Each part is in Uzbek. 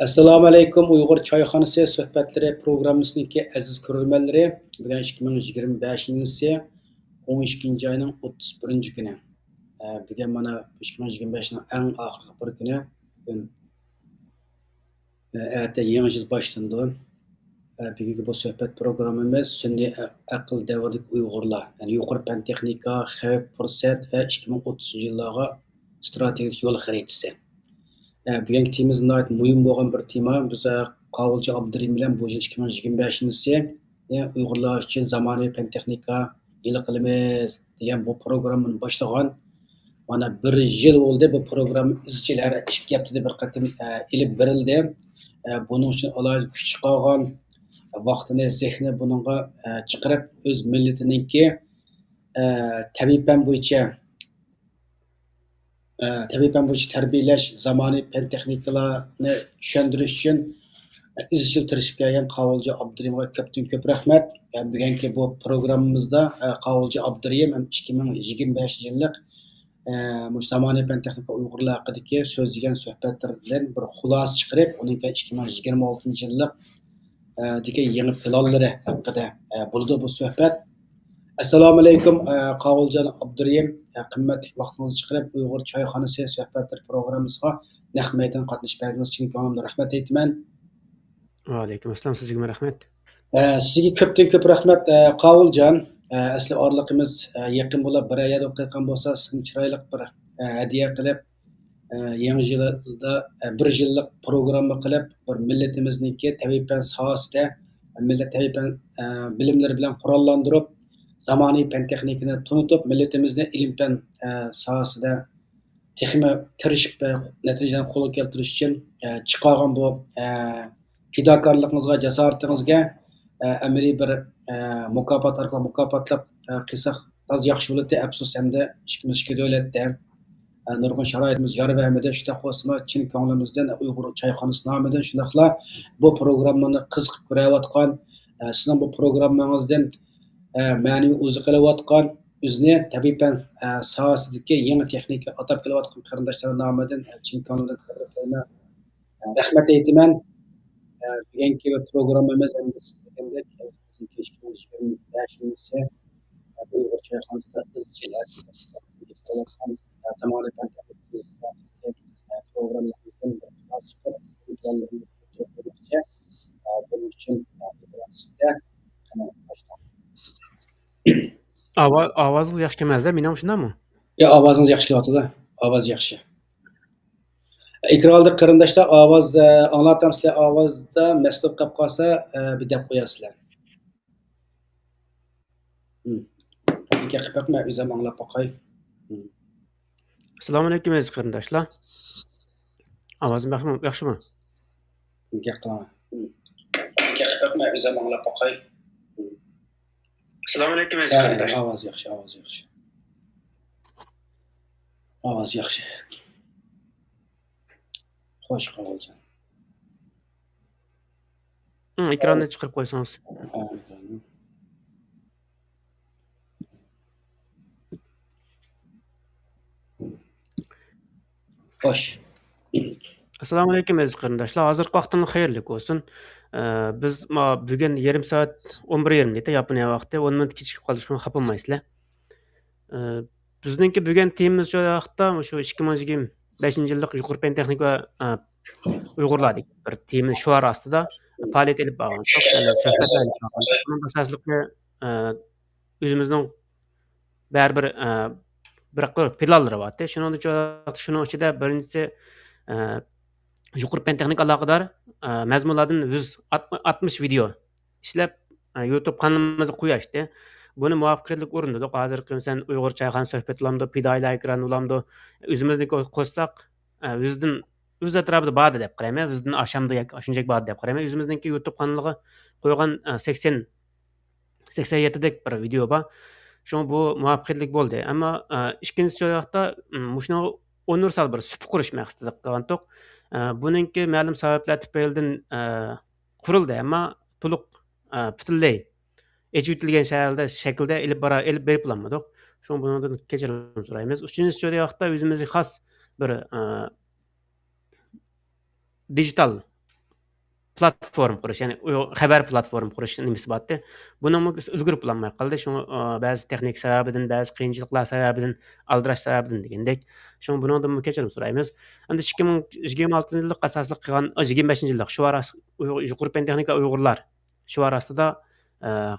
Assalomu alaykum Uyg'ur choyxonasi suhbatlari programmasining aziz ko'ruvchilar. Bugun 2025-yil 12 oyning 31 kuni. Bugun mana 2025ning eng oxirgi bir kuni. Bugun erta yangi yil boshlandi. Bugungi bu suhbat programmamiz sun'iy aql davridagi Uyg'urlar, ya'ni yuqori fan texnika, xavf, fursat va 2030-yillarga strategik yo'l xaritasi. Bugungi temamiz nihoyat muhim bo'lgan bir tema. Biz Qovulchi Abdurim bilan bu yil 2025-yil Uyg'urlar uchun zamonaviy fan texnika yili qilamiz degan bu programmani boshlagan. Mana bir yil bo'ldi bu programma izchil 2 haftada bir qatim ilib berildi. Buning uchun alohida kuch chiqargan, vaqtini, zehnini buningga chiqarib o'z millatiningki tabiiy fan bo'yicha tarbiyalash, zamonaviy fan texnikalarni tushuntirish uchun izchil tirishib kelgan Qovulchi Abdurimga ko'p rahmat. Bugungi bu programmamizda Qovulchi Abdurim 2025-yillik zamonaviy fan texnika Uyg'urlar haqidagi so'zlagan suhbatlardan bir xulosa chiqarib, uning 2026-yillik yangi planlari haqida bo'ldi bu suhbat. Assalomu alaykum Qovuljon Abdurim, qimmatli vaqtingizni chiqarib Uyg'ur choyxonasi suhbatlari programmasiga naq maydon qatnashib berganingiz uchun ko'nglimdan rahmat aytaman. Va alaykum assalom, sizga rahmat. Sizga ko'p rahmat Qovuljon. Asli orliqimiz yaqin bo'lib bir oyda o'qiyotgan bo'lsa, sizga chiroyli bir hadiya qilib, yangi yilda bir yillik programma qilib, bir millatimizniki tabiiy fan sohasida millat tabiiy fan bilimlari bilan qurollantirib, zamonaviy fan texnikani tunutib, millatimizni ilm fan sohasida texnika tirishib natijalarni qo'lga keltirish uchun chiqargan bu fidokorligingizga, jasoratingizga amaliy bir mukofot orqali mukofotlab qilsak az yaxshi bo'ladi. Afsus hamda ikki davlatda nurg'un sharoitimiz yor bermadi. Shunday qo'sma chin ko'nglimizdan Uyg'ur choyxonasi nomidan shundaqla bu programmani qiziqib ko'rayotgan, sizning bu programmangizdan ma'naviy o'zi qilayotgan, o'zini tabiiy fan sohasidagi yangi texnika atab kelayotgan qarindoshlar nomidan chin ko'ngildan rahmat aytaman. Bugungi programmamiz endi sizlarga 2025-yil Uyg'ur choyxonasida izchil zamonaviy fan texnika programmamizdan bir xulosa chiqarib, buning uchun sizga Ovozingiz yaxshi kelmadi, mening shundaymi? Ovozingiz yaxshi kelyapti-da. Ovoz yaxshi. Ekranda qarindoshlar ovoz anglatam, sizlar ovozda maslub qolib qolsa, bir deb qo'yasizlar. Qanday qilib men o'zim anglab boqay. Assalomu alaykum aziz qarindoshlar. Ovozim yaxshimi? Gap qilaman. Qanday qilib men o'zim anglab boqay. Assalomu alaykum aziz qarindoshlar. Ovoz yaxshi. Ovoz yaxshi. Xo'sh, Qovuljon. Ekronni chiqarib qo'ysangiz. Xo'sh. Assalomu alaykum aziz qarindoshlar. Hozirgi vaqtingiz xayrli bo'lsin. Biz bugun yarim soat 11:20 Yaponiya vaqti 10 minut kechikib qoldik. Shuni xafa bo'lmaysizlar. Bizningki bugun temamiz shu vaqtda shu 2025-yillik yuqori fan texnika Uyg'urlar bir tema shuar ostida faoliyat olib borgan. Bunun asosligi o'zimizning baribir bir planlari bor. Shuning ichida birinchisi yuqori fan texnika aloqador mazmunlardan 160 video ishlab YouTube kanalimizga qo'yishdi. Buni muvaffaqiyatli o'rinladik. Hozirgi sen Uyg'ur choyxona suhbatlamda, fidoyilar ekran ulamda o'zimizniki qo'shsak, o'z atrofida bor deb qarayman. Bizning ashamda shunchak bor deb qarayman. O'zimizniki YouTube kanaliga qo'ygan 87 dek bir video bor. Shu bu muvaffaqiyatli bo'ldi. Ammo ikkinchi joyda mushuni universal bir sup qurish maqsadida qilgandik. Buningki ma'lum sabablar tufaylidan qurildi, ammo to'liq butunlay echitilgan shaklda ilib berib bo'lmadik. Shu bundan kechirim so'raymiz. Uchinchi joyda o'zimizga xos bir digital platforma qurish, ya'ni xabar platforma qurish nimasi bor-da. Buning ulgurib bo'lolmay qoldi. Şunu ba'zi texnik sababidan, ba'zi qiyinchiliklar sababidan, aldirash sababidan degandek. Şunu buningdan kechirim so'raymiz. Endi 2026-yilda asosli qilgan 25-yilda shu yuqori pen texnika Uyg'urlar shu orasida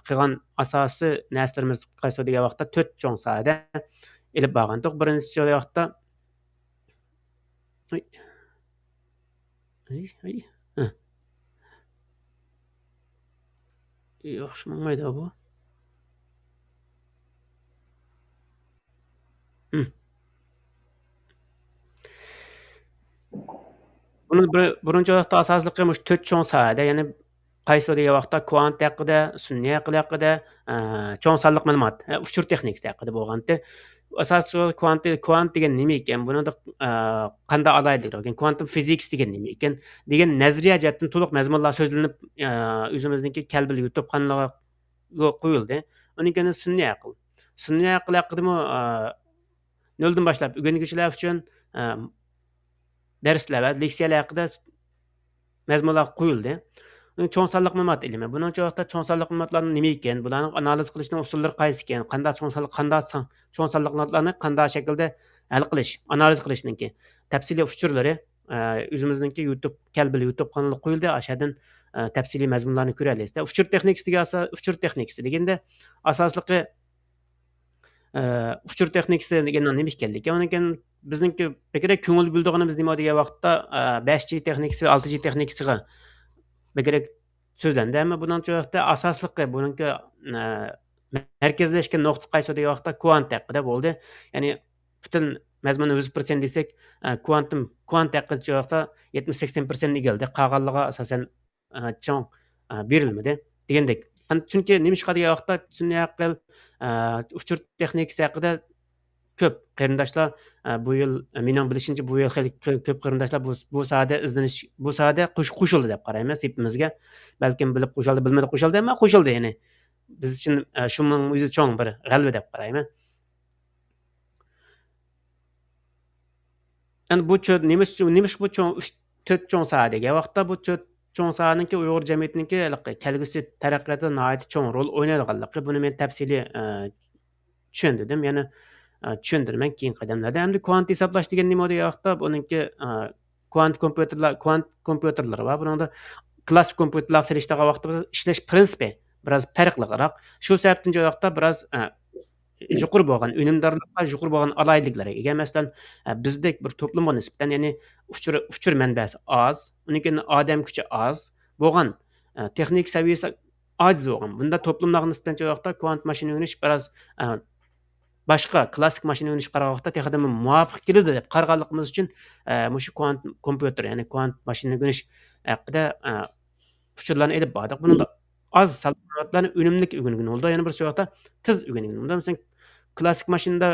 qilgan asosiy narsalarimiz qaysi degan vaqtda 4 cho'ng sohada ilib borgandik. Birinchi vaqtda yaxshi bo'lmaydi bu. Buni birinchi vaqtda asosli qilmish 4 cho'ng sohada, ya'ni qaysi degan vaqtda kvant haqida, sun'iy aql haqida, cho'ng sonliq ma'lumot, uchur texnikasi haqida bo'lganda, asosan kvant degan nima ekan, buni qanday alaydilar ekan, quantum physics degan nima ekan degan nazariya jihatdan to'liq mazmunlar so'zlanib, o'zimizniki Kalbil YouTube kanaliga qo'yildi. Undan keyin sun'iy aql. Sun'iy aql haqida noldan boshlab o'rganuvchilar uchun darslar va leksiyalar haqida mazmunlar qo'yildi. Cho'ng sonliq ma'lumot ilmi. Buning vaqtda cho'ng sonliq ma'lumotlarning nima ekan, bularni analiz qilishning usullari qaysi ekan, qanday cho'ng sonliq ma'lumotlarni qanday shaklda hal qilish, analiz qilishninki tafsiliy uchurlari o'zimizningki YouTube Kalbil YouTube kanaliga qo'yildi. Ashadin tafsiliy mazmunlarni ko'ra olasizda. Uchur texnikasi deganda asosliqi uchur texnikasi degandan nima ekanligi. Undan keyin bizningki bekara ko'ngil bildirganimiz nima degan vaqtda 5G texnikasi va 6G texnikasiga bekara so'zlandi. Ammo bundan vaqtda asosliqi buningki markazlashgan nuqta qaysi degan vaqtda kvant haqida bo'ldi. Ya'ni butun mazmunni 100% desak, kvant haqida vaqtda 70-80% egaldi. Qolganligi asosan cho'ng berilmadi degandek. Chunki nima ish qiladigan vaqtda sun'iy aql, uchur texnikasi haqida ko'p qarindoshlar bu yil mening bilishimcha bu yil ko'p qarindoshlar bu sohada izlanish, bu sohada qo'shildi deb qaraymiz hepimizga. Balkim bilib qo'shildi, bilmadi qo'shildi, ammo qo'shildi ya'ni. Biz uchun shuning o'zi cho'ng bir g'alaba deb qarayman. Endi bu nima bu cho'ng 4 cho'ng soha degan vaqtda bu 4 cho'ng sohaniki Uyg'ur jamiyatiniki kelgusi taraqqiyotida nihoyat cho'ng rol o'ynaydiganligi buni men tafsiliy tushundirdim. Ya'ni tushundirman keyin qadamlarda. Endi kvant hisoblash degan nima degan vaqtda buningki kvant kompyuterlar va buningda klassik kompyuterlar selishdagan vaqtda ishlash prinsipi biroz farqliroq. Shu sababdan joy vaqtda biroz yuqori bo'lgan unumdorlikqa, yuqori bo'lgan alayliklarga ega. Masalan, bizdek bir to'plumga nisbatan, ya'ni uchur manbasi oz, undan keyin odam kuchi oz bo'lgan, texnik saviyasi ojiz bo'lgan. Bunda to'plumlarga nisbatan joy vaqtda kvant mashina o'rganish biroz boshqa klassik mashina o'rganish qaraganda texnik muvofiq keladi deb qarag'anligimiz uchun mushu kvant kompyuter, ya'ni kvant mashina o'rganish haqida uchurlarni elib bordik. Bunda az salbiyyatlarni unumli o'rgangan bo'ldi. Yana bir vaqtda tez o'rgangan bo'ldi. Masalan, klassik mashinada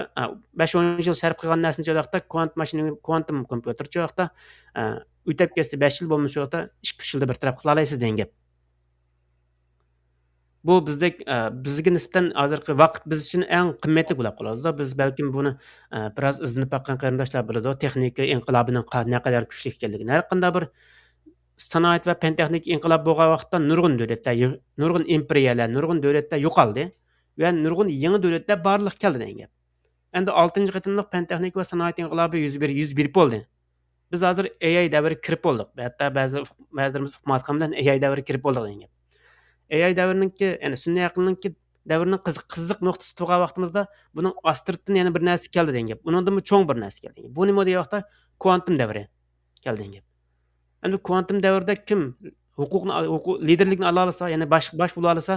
5-10 yil sarf qilgan narsani joyda kvant mashina, kvantum kompyuter joyda o'tab ketsa 5 yil bo'lmish joyda 2-3 yilda bir taraf qila olasiz degan gap. Bu bizga nisbatan hozirgi vaqt biz uchun eng qimmatli bo'lib qoladi. Biz balkim buni biroz izlanib bakkan qarindoshlar biladi. Texnika inqilobining naqadar kuchli ekanligini. Har qanday bir sanoat va fan texnik inqilob bo'lgan vaqtda nurg'un davlatlar, nurg'un imperiyalar, nurg'un davlatlar yo'qoldi va nurg'un yangi davlatlar borliq keldi degan gap. Endi 6-qatimliq fan texnik va sanoat inqilobi yuz berib bo'ldi. Biz hozir AI davri kirib bo'ldik. Hatto ba'zilarimiz hukumat bilan AI davri kirib bo'ldik degan gap. AI davrininki, ya'ni sun'iy aqlninki davrining qiziq nuqtasi turgan vaqtimizda buning astirtdan yana bir narsa keldi degan gap. Undan cho'ng bir narsa keldi. Bu nima degan vaqtda kvantum davri keldi degan gap. Endi kvantum davrida kim liderlikni ola olsa, ya'ni bosh bo'la olsa,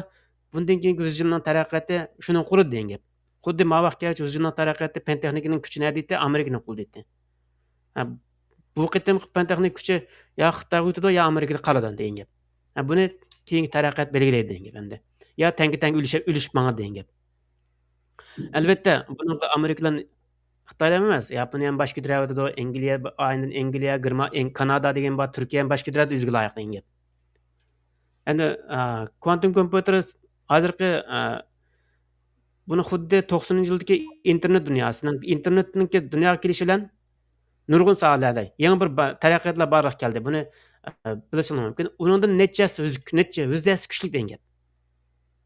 bundan keyingi 100 yilning taraqqiyoti shuni quradi degan gap. Xuddi ma vaqtgacha 100 yilning taraqqiyoti fan texnikaning kuchini deydi, Amerikaning qo'lida deydi. Bu qitim fan texnik kuchi ya Xitoy o'tadi, ya Amerikada qoladi degan gap. Buni keyingi taraqqiyot belgilaydi degan gap endi. Ya tanga-tang ulashib manga degan gap. Albatta, buni Amerikadan Xitoyda emas, Yaponiya ham bosh ko'taradi, Angliya, Kanada degan bor, Turkiya ham bosh ko'taradi o'ziga loyiq degan gap. Endi kvantum kompyuter hozirgi buni xuddi 90-yildagi internetning dunyoga kelishi bilan nurg'un sohalarda yangi bir taraqqiyotlar barliq keldi. Buni bilishimiz mumkin. Uningdan necha yüzdesi kuchli degan gap.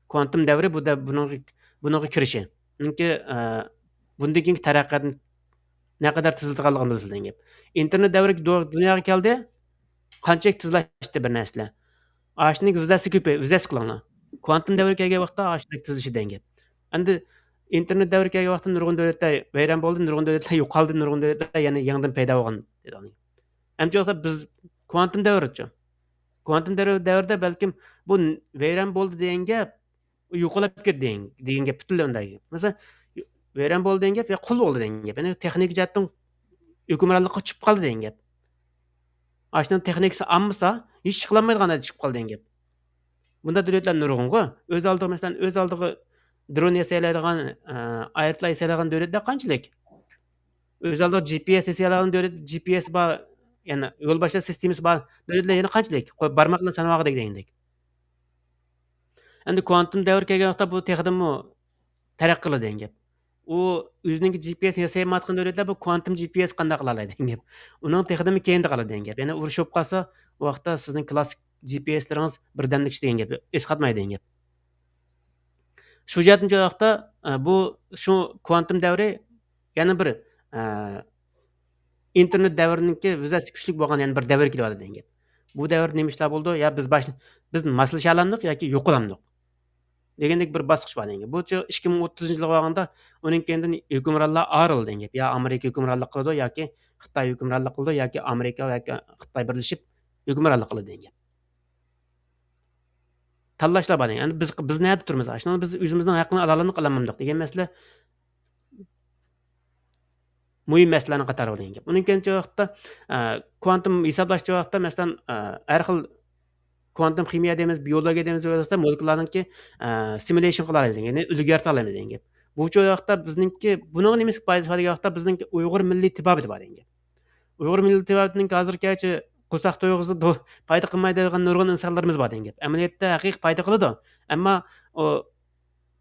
Kuantum davri bu da buningga kirishi. Chunki bundan keyingi taraqqiyotni naqadar tezlatganligini bilsin degan gap. Internet davri dunyoga keldi, qanchalik tezlashdi bir narsalar. Ashning yüzdesi qilinglar. Kuantum davri kelgan vaqtda ashning tezlishi degan gap. Endi internet davri kelgan vaqtda nurg'un davlatlar vayron bo'ldi, nurg'un davlatlar yo'qoldi, nurg'un davlatlar yana yangidan paydo bo'lgan dedi. Endi biz kuantum davrichi. Kuantum davrida balkim bu vayron bo'ldi degan gap yo'qolib ketdi degan gap butunlay unday. Masalan, vayron bo'ldi degan gap qul bo'ldi degan gap. Ya'ni texnik jihatdan hukmronlikqa chiqib qoldi degan gap. Ashning texnikasi ammasa hech ish qilolmaydigan chiqib qoldi degan gap. Bunda davlatlar nurg'unga o'z oldiga masalan o'z oldiga dron yasalaydigan, aeroplan yasalaydigan davlatlar qanchalik? O'z oldiga GPS yasalaydigan davlat GPS bor, ya'ni yo'l boshlash sistemasi bor davlatlar yana qanchalik? Barmoq bilan sanog'idek degandek. Endi kuantum davr kelgan vaqtda bu texnikami taraqqiy qiladi degan gap. U o'zining GPS yasamayotgan davlatlar bu kuantum GPS qanday qila oladi degan gap. Uning texnikami keyinda qoladi degan gap. Ya'ni urushib qolsa, u vaqtda sizning klassik GPSlaringiz birdamlik degan gap, esqatmaydi degan gap. Shu jihatdan vaqtda bu shu kuantum davri yana bir internet davriniki vizasi kuchli bo'lgan yana bir davr kelyapti degan gap. Bu davr nima ishlar bo'ldi? Ya biz maslasha olamdik yoki yo'qolamdik degandek bir bosqich bor degan. Bu 2030-yilga borganda uning keyindan hukmronlar ayrıldi degan gap. Ya Amerika hukmronlik qiladi yoki Xitoy hukmronlik qiladi yoki Amerika yoki Xitoy birlashib hukmronlik qiladi degan gap. Tanlashlar bor degan. Endi biz nerda turamiz? Shuni biz o'zimizning haqqini alolamni qilamandik degan masala muhim masalalarning qatori degan gap. Uning keyingi vaqtda kuantum hisoblash vaqtida masalan har xil kuantum ximiya deymiz, biologiya deymiz vaqtda molekularninki simulation qila olamiz degan, ya'ni ilgarta olamiz degan gap. Bu vaqtda bizningki buning nimasi foydasi bor degan vaqtda bizningki Uyg'ur milliy tibobati bor degan gap. Uyg'ur milliy tibobatining hozirgacha qo'saq to'yg'izib foyda qilmaydigan nurg'un insonlarimiz bor degan gap. Amaliyotda haqiqiy foyda qiladi, ammo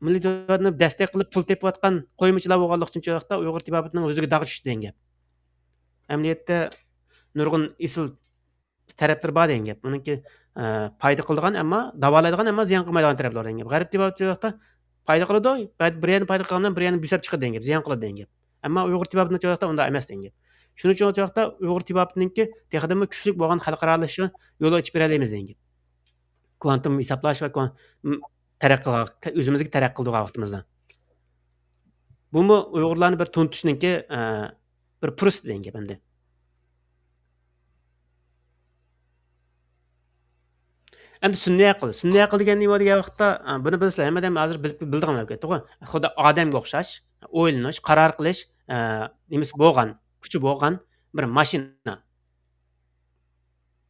milliy tibobatni dastak qilib pul tepayotgan qo'ymichilar bo'lganlik uchun vaqtda Uyg'ur tibobatining o'ziga dog' tushdi degan gap. Amaliyotda nurg'un isil taraflar bor degan gap. Buningki foyda qiladigan, ammo davolaydigan, ammo ziyon qilmaydigan taraflar degan gap. G'arb tibobati vaqtda foyda qiladi, bir yana foyda qilgandan bir yana busab chiqadi degan gap, ziyon qiladi degan gap. Ammo Uyg'ur tibobatining vaqtda unda emas degan gap. Shuning uchun vaqtda Uyg'ur tibobatiningki texnikami kuchli bo'lgan xalqaralashishni yo'l ochib beramiz degan gap. Kuantum hisoblash va o'zimizga taraqqiy qildigan vaqtimizda. Bumi Uyg'urlarni bir to'ntishningki bir purs degan gap endi. Endi sunniy aql degan nima degan vaqtda buni bilsizlar, hammadan hozir bildigan bo'lib ketdi-ku. Xudo odamga o'xshash, o'ylanish, qaror qilish, nimasi bo'lgan, kuchi bo'lgan bir mashina.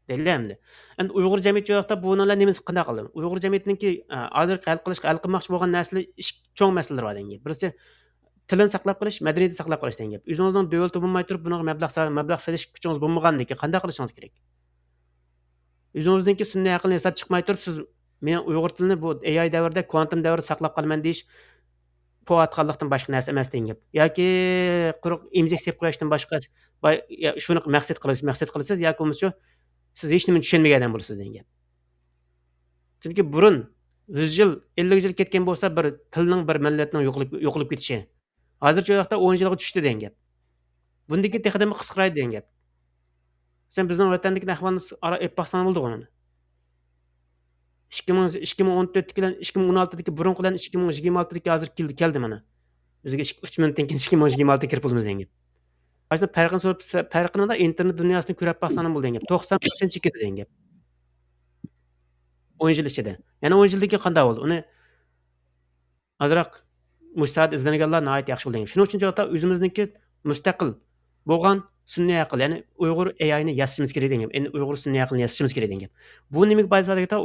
Deyiladi. Endi Uyg'ur jamiyati vaqtda bunalar nimasi qanday qildi? Uyg'ur jamiyatininki hozir hal qilmoqchi bo'lgan narsalar cho'ng masalalar bor degan gap. Birisi tilini saqlab qolish, madaniyatni saqlab qolish degan gap. O'zingizning davlat bo'lmay turib, bunga mablag' solish kuchingiz bo'lmagandan qanday qilishingiz kerak? O'zingizningki sunniy aqlni hisob chiqmay turib, siz men Uyg'ur tilini bu AI davrida, kuantum davrida saqlab qolaman deyish poatqanlikdan boshqa narsa emas degan gap. Yoki quruq emzik sepib qo'yishdan boshqa shuni maqsad qilasiz yoki bo'lmasa siz hech nima tushunmagan bo'lasiz degan gap. Chunki burun 100 yil, 50 yil ketgan bo'lsa bir tilning bir millatning yo'qolib ketishi. Hozircha vaqtda 10 yilga tushdi degan gap. Bundagi texnika qisqaraydi degan gap. Sen bizning vatandagi ahvolni epaqsan bo'ldi uni. 2014 bilan 2016dagi burun bilan 2026dagi hozir keldi mana. Bizga 3 minutdan keyin 2026 kirib bo'lamiz degan gap. Aslida farqini da internet dunyosini ko'rib baqsan bo'ldi degan gap. 90% chekadi degan gap. 10 yil ichida. Yana 10 yildagi qanday bo'ldi? Uni azroq mustaqil izlanganlar nihoyat yaxshi bo'lgan. Shuning uchun jo'ta o'zimizniki mustaqil bo'lgan sunniy aql, ya'ni Uyg'ur AI'ni yasashimiz kerak degan gap. Endi Uyg'ur sunniy aqlini yasashimiz kerak degan gap. Bu nimaga ba'zida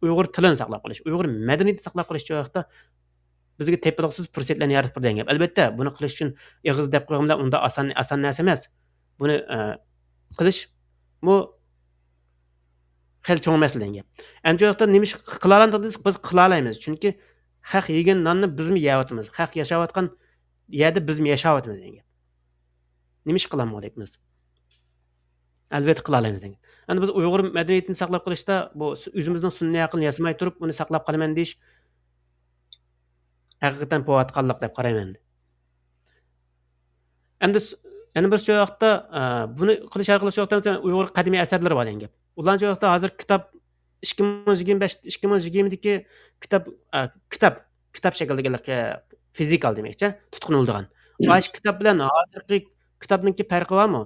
Uyg'ur tilini saqlab qolish, Uyg'ur madaniyatini saqlab qolish joyida bizga tepaliqsiz fursatlarni yaratib bergan gap. Albatta, buni qilish uchun ig'iz deb qo'yganlar unda oson narsa emas. Buni qilish bu xil cho'ng masala degan gap. Endi joyda nima ish qila olamiz? Biz qila olamiz. Chunki haq yegan nonni bizmi yeyapmiz. Haq yashayotgan yerda bizmi yashayapmiz degan gap. Nima ish qilamiz deymiz. Albatta qila olamiz degan. Endi biz Uyg'ur madaniyatini saqlab qolishda bu o'zimizning sun'iy aqlni yasamay turib, uni saqlab qolaman deyish haqiqatan bo'layotganlik deb qarayman. Endi yana bir shu yoqda buni qilish orqali shu yoqda Uyg'ur qadimiy asarlari bor degan gap. Ularning shu yoqda hozir kitob 2020dagi kitob kitob kitob shaklidagi fizikal demakchi, tutqunildigan. Ash kitob bilan hozirgi kitobningki farqi bormi?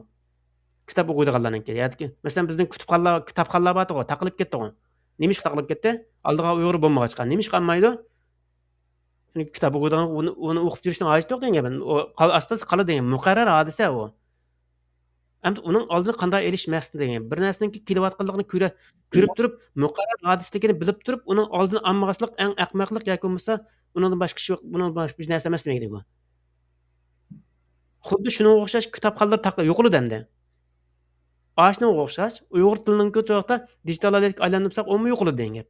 Kitob o'qiydiganlarningki. Yoki masalan bizning kitobxonlar bor-ku, taqilib ketdi-ku. Nima ish taqilib ketdi? Oldiga Uyg'ur bo'lmag'achqa. Nima ish qilmaydi? Chunki kitob o'qiydigan uni o'qib yurishning hojati yo'q degan gap. O asosida qoladi degan muqarrar hodisa u. Endi uning oldini qanday elish maqsadi degan. Bir narsaningki kelayotganligini ko'rib turib, muqarrar hodisligini bilib turib, uning oldini olmagaslik eng ahmoqlik yoki bo'lmasa undan boshqa ish yo'q, bundan boshqa hech narsa emas demak bu. Xuddi shunga o'xshash kitobxonlar yo'qoladi endi. Ashunga o'xshash Uyg'ur tilining ko'chog'ida digital aylantirsak, umi yo'qoladi degan gap.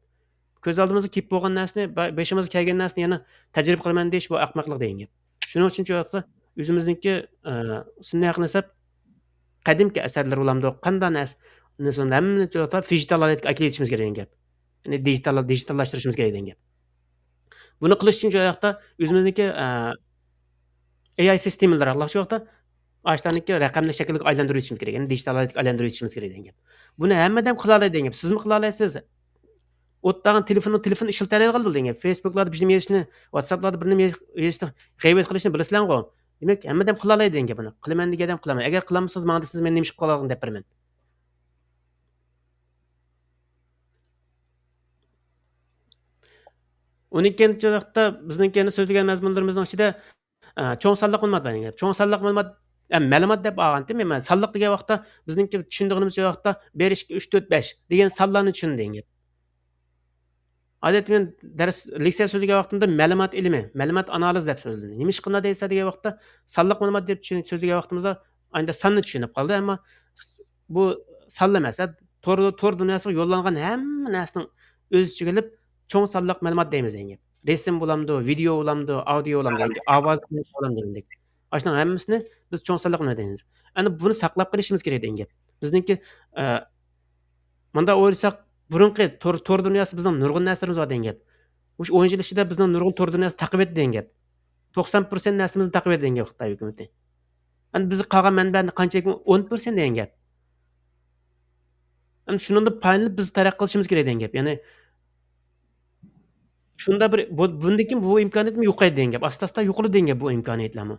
Ko'z oldimizga kelib bo'lgan narsani, beshimizga kelgan narsani yana tajriba qilaman deyish bu ahmoqlik degan gap. Shuning uchun shu yoqda o'zimizniki sun'iy aql nasab qadimki asarlar ulamda qanday narsani hammani shu yoqda digital akilishimiz kerak degan gap. Ya'ni digitallashtirishimiz kerak degan gap. Buni qilish uchun shu yoqda o'zimizniki AI sistemalar orqali shu yoqda ashlarniki raqamli shaklga aylantirib yetishimiz kerak. Ya'ni digital aylantirib yetishimiz kerak degan gap. Buni hammadan qila oladi degan gap. Sizmi qila olasiz? O'tdan telefon ishlatadigan degan gap. Facebook'larda bizni yozishni, WhatsApp'larda birini yozishni, g'iybat qilishni bilasizlar-ku. Demak, hammadan qila oladi degan gap buni. Qilaman degan adam qilaman. Agar qilmasangiz, menga siz men nima ish qila olgan deb beraman. Uning yoqda bizningki so'zlagan mazmunlarimizning ichida cho'ng sonliq ma'lumot bor degan gap. Cho'ng sonliq ma'lumot deb olgandim men sonliq degan vaqtda bizningki tushundig'imiz yoqda 1 2 3 4 5 degan sonlarni tushundim degan gap. Odatda men dars leksiya so'zlagan vaqtimda ma'lumot ilmi, ma'lumot analiz deb so'zladim. Nima ish qiladi desa degan vaqtda sonliq ma'lumot deb so'zlagan vaqtimizda endi sonni tushunib qoldi, ammo bu sonli emas. Tor dunyosiga yo'llangan hamma narsaning o'z ichiga olib cho'ng sonliq ma'lumot deymiz degan gap. Resim bo'lamdi, video bo'lamdi, audio bo'lamdi, ovoz bo'lamdi degandek. Ashunning hammasini biz cho'ng sonliq ma'lumot deymiz. Endi buni saqlab qolishimiz kerak degan gap. Bizningki bunda o'ylasak burunqi tor dunyosi bizning nurg'un narsalarimiz bor degan gap. O'sha 10 yil ichida bizning nurg'un tor dunyosi taqib etdi degan gap. 90% narsamizni taqib etdi degan gap Xitoy hukumati. Endi bizni qolgan manbani qancha 10% degan gap. Endi shuningda foydalanib biz taraqqiy qilishimiz kerak degan gap. Ya'ni shunda bir bundan keyin bu imkoniyatmi yo'qaydi degan gap. Asta-asta yo'qoladi degan gap bu imkoniyatlarmi.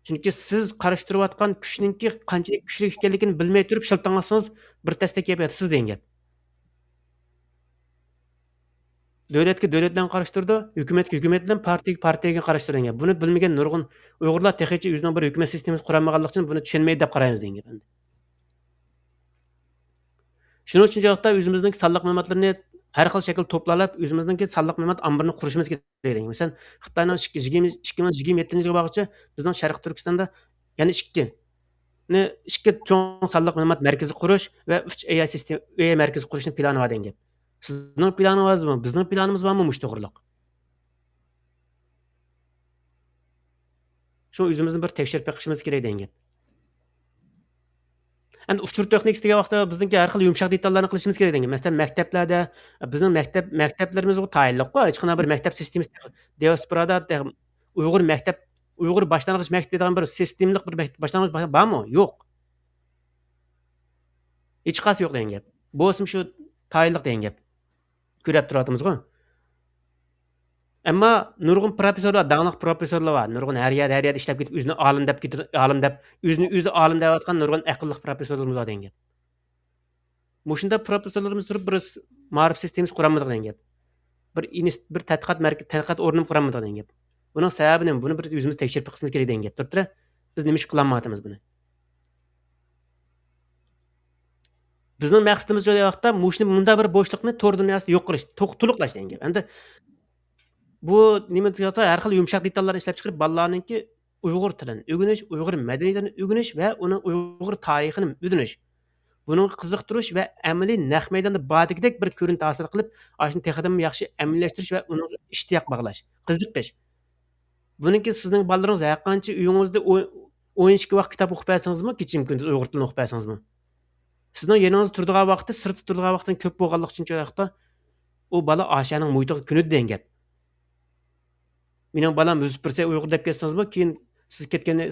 Chunki siz qarashtirayotgan kuchningki qanchalik kuchli ekanligini bilmay turib shiltanglasangiz bir tasda kelib yotasiz degan gap. Davlatga davlat bilan qarashtirdi, hukumatga hukumat bilan, partiyaga qarashtirgan gap. Buni bilmagan nurg'un Uyg'urlar texicha o'zining bir hukumat sistemasi quranmaganligi uchun buni tushunmaydi deb qaraymiz degan gap. Shuning uchun joqda o'zimizning sonliq ma'lumotlarni har xil shakl to'plalab, o'zimizning sonliq ma'lumot ambarini qurishimiz kerak degan. Masalan, Xitoyning 2027-yilga borgacha bizning Sharq Turkistonda yana 2 cho'ng sonliq ma'lumot markazi qurish va 3 AI markazi qurishni plani bor degan gap. Sizning planingiz bormi? Bizning planimiz bormi mush to'g'riliq? Shu o'zimizni bir tekshirib beqishimiz kerak degan gap. Endi uchur texnikasi degan vaqtda bizningki har xil yumshoq detallarni qilishimiz kerak degan. Masalan, maktablarda bizning maktablarimiz tayinliq-ku, hech qanday bir maktab sistemasi diasporada Uyg'ur boshlang'ich maktab degan bir sistemlik bir boshlang'ich bormi? Yo'q. Hech qaysi yo'q degan gap. Bo'lsin shu tayinliq degan gap. Ko'rib turyapmiz-ku. Ammo nurg'un professorlar, danglik professorlar bor. Nurg'un har yerda ishlab ketib, o'zini olim deb o'zini olim deyotgan nurg'un aqlli professorlarimiz bor degan gap. Mushunda professorlarimiz turib bir ma'rif sistemasi quramadi degan gap. Bir tadqiqot o'rnini quramadi degan gap. Buning sababi nima? Buni bir o'zimiz tekshirib chiqishimiz kerak degan gap. Turibdi. Biz nima ish qilmayapmiz buni? Bizning maqsadimiz shu vaqtda mushni bunda bir bo'shliqni tor dunyosida yo'q qilish, to'liqlash degan gap. Endi bu nima deyapti? Har xil yumshoq detallarni ishlab chiqarib bolalarningki Uyg'ur tilini o'rganish, Uyg'ur madaniyatini o'rganish va uni Uyg'ur tarixini o'rganish. Buni qiziqtirish va amaliy naq maydonda bodikdek bir ko'rinish hosil qilib, ashni texnidan yaxshi amillashtirish va uni ishtiyoq bog'lash, qiziqish. Buningki sizning bolalaringiz har qancha uyingizda 12 vaqt kitob o'qib bersangizmi, kechim kunduz Uyg'ur tilini o'qib bersangizmi, sizning yeriningizda turadigan vaqti sirtda turadigan vaqtdan ko'p bo'lganligi uchun joyda u bola oshaning muhitiga kunidi degan gap. Mening balam 100% Uyg'ur deb ketsangizmi, keyin siz ketganda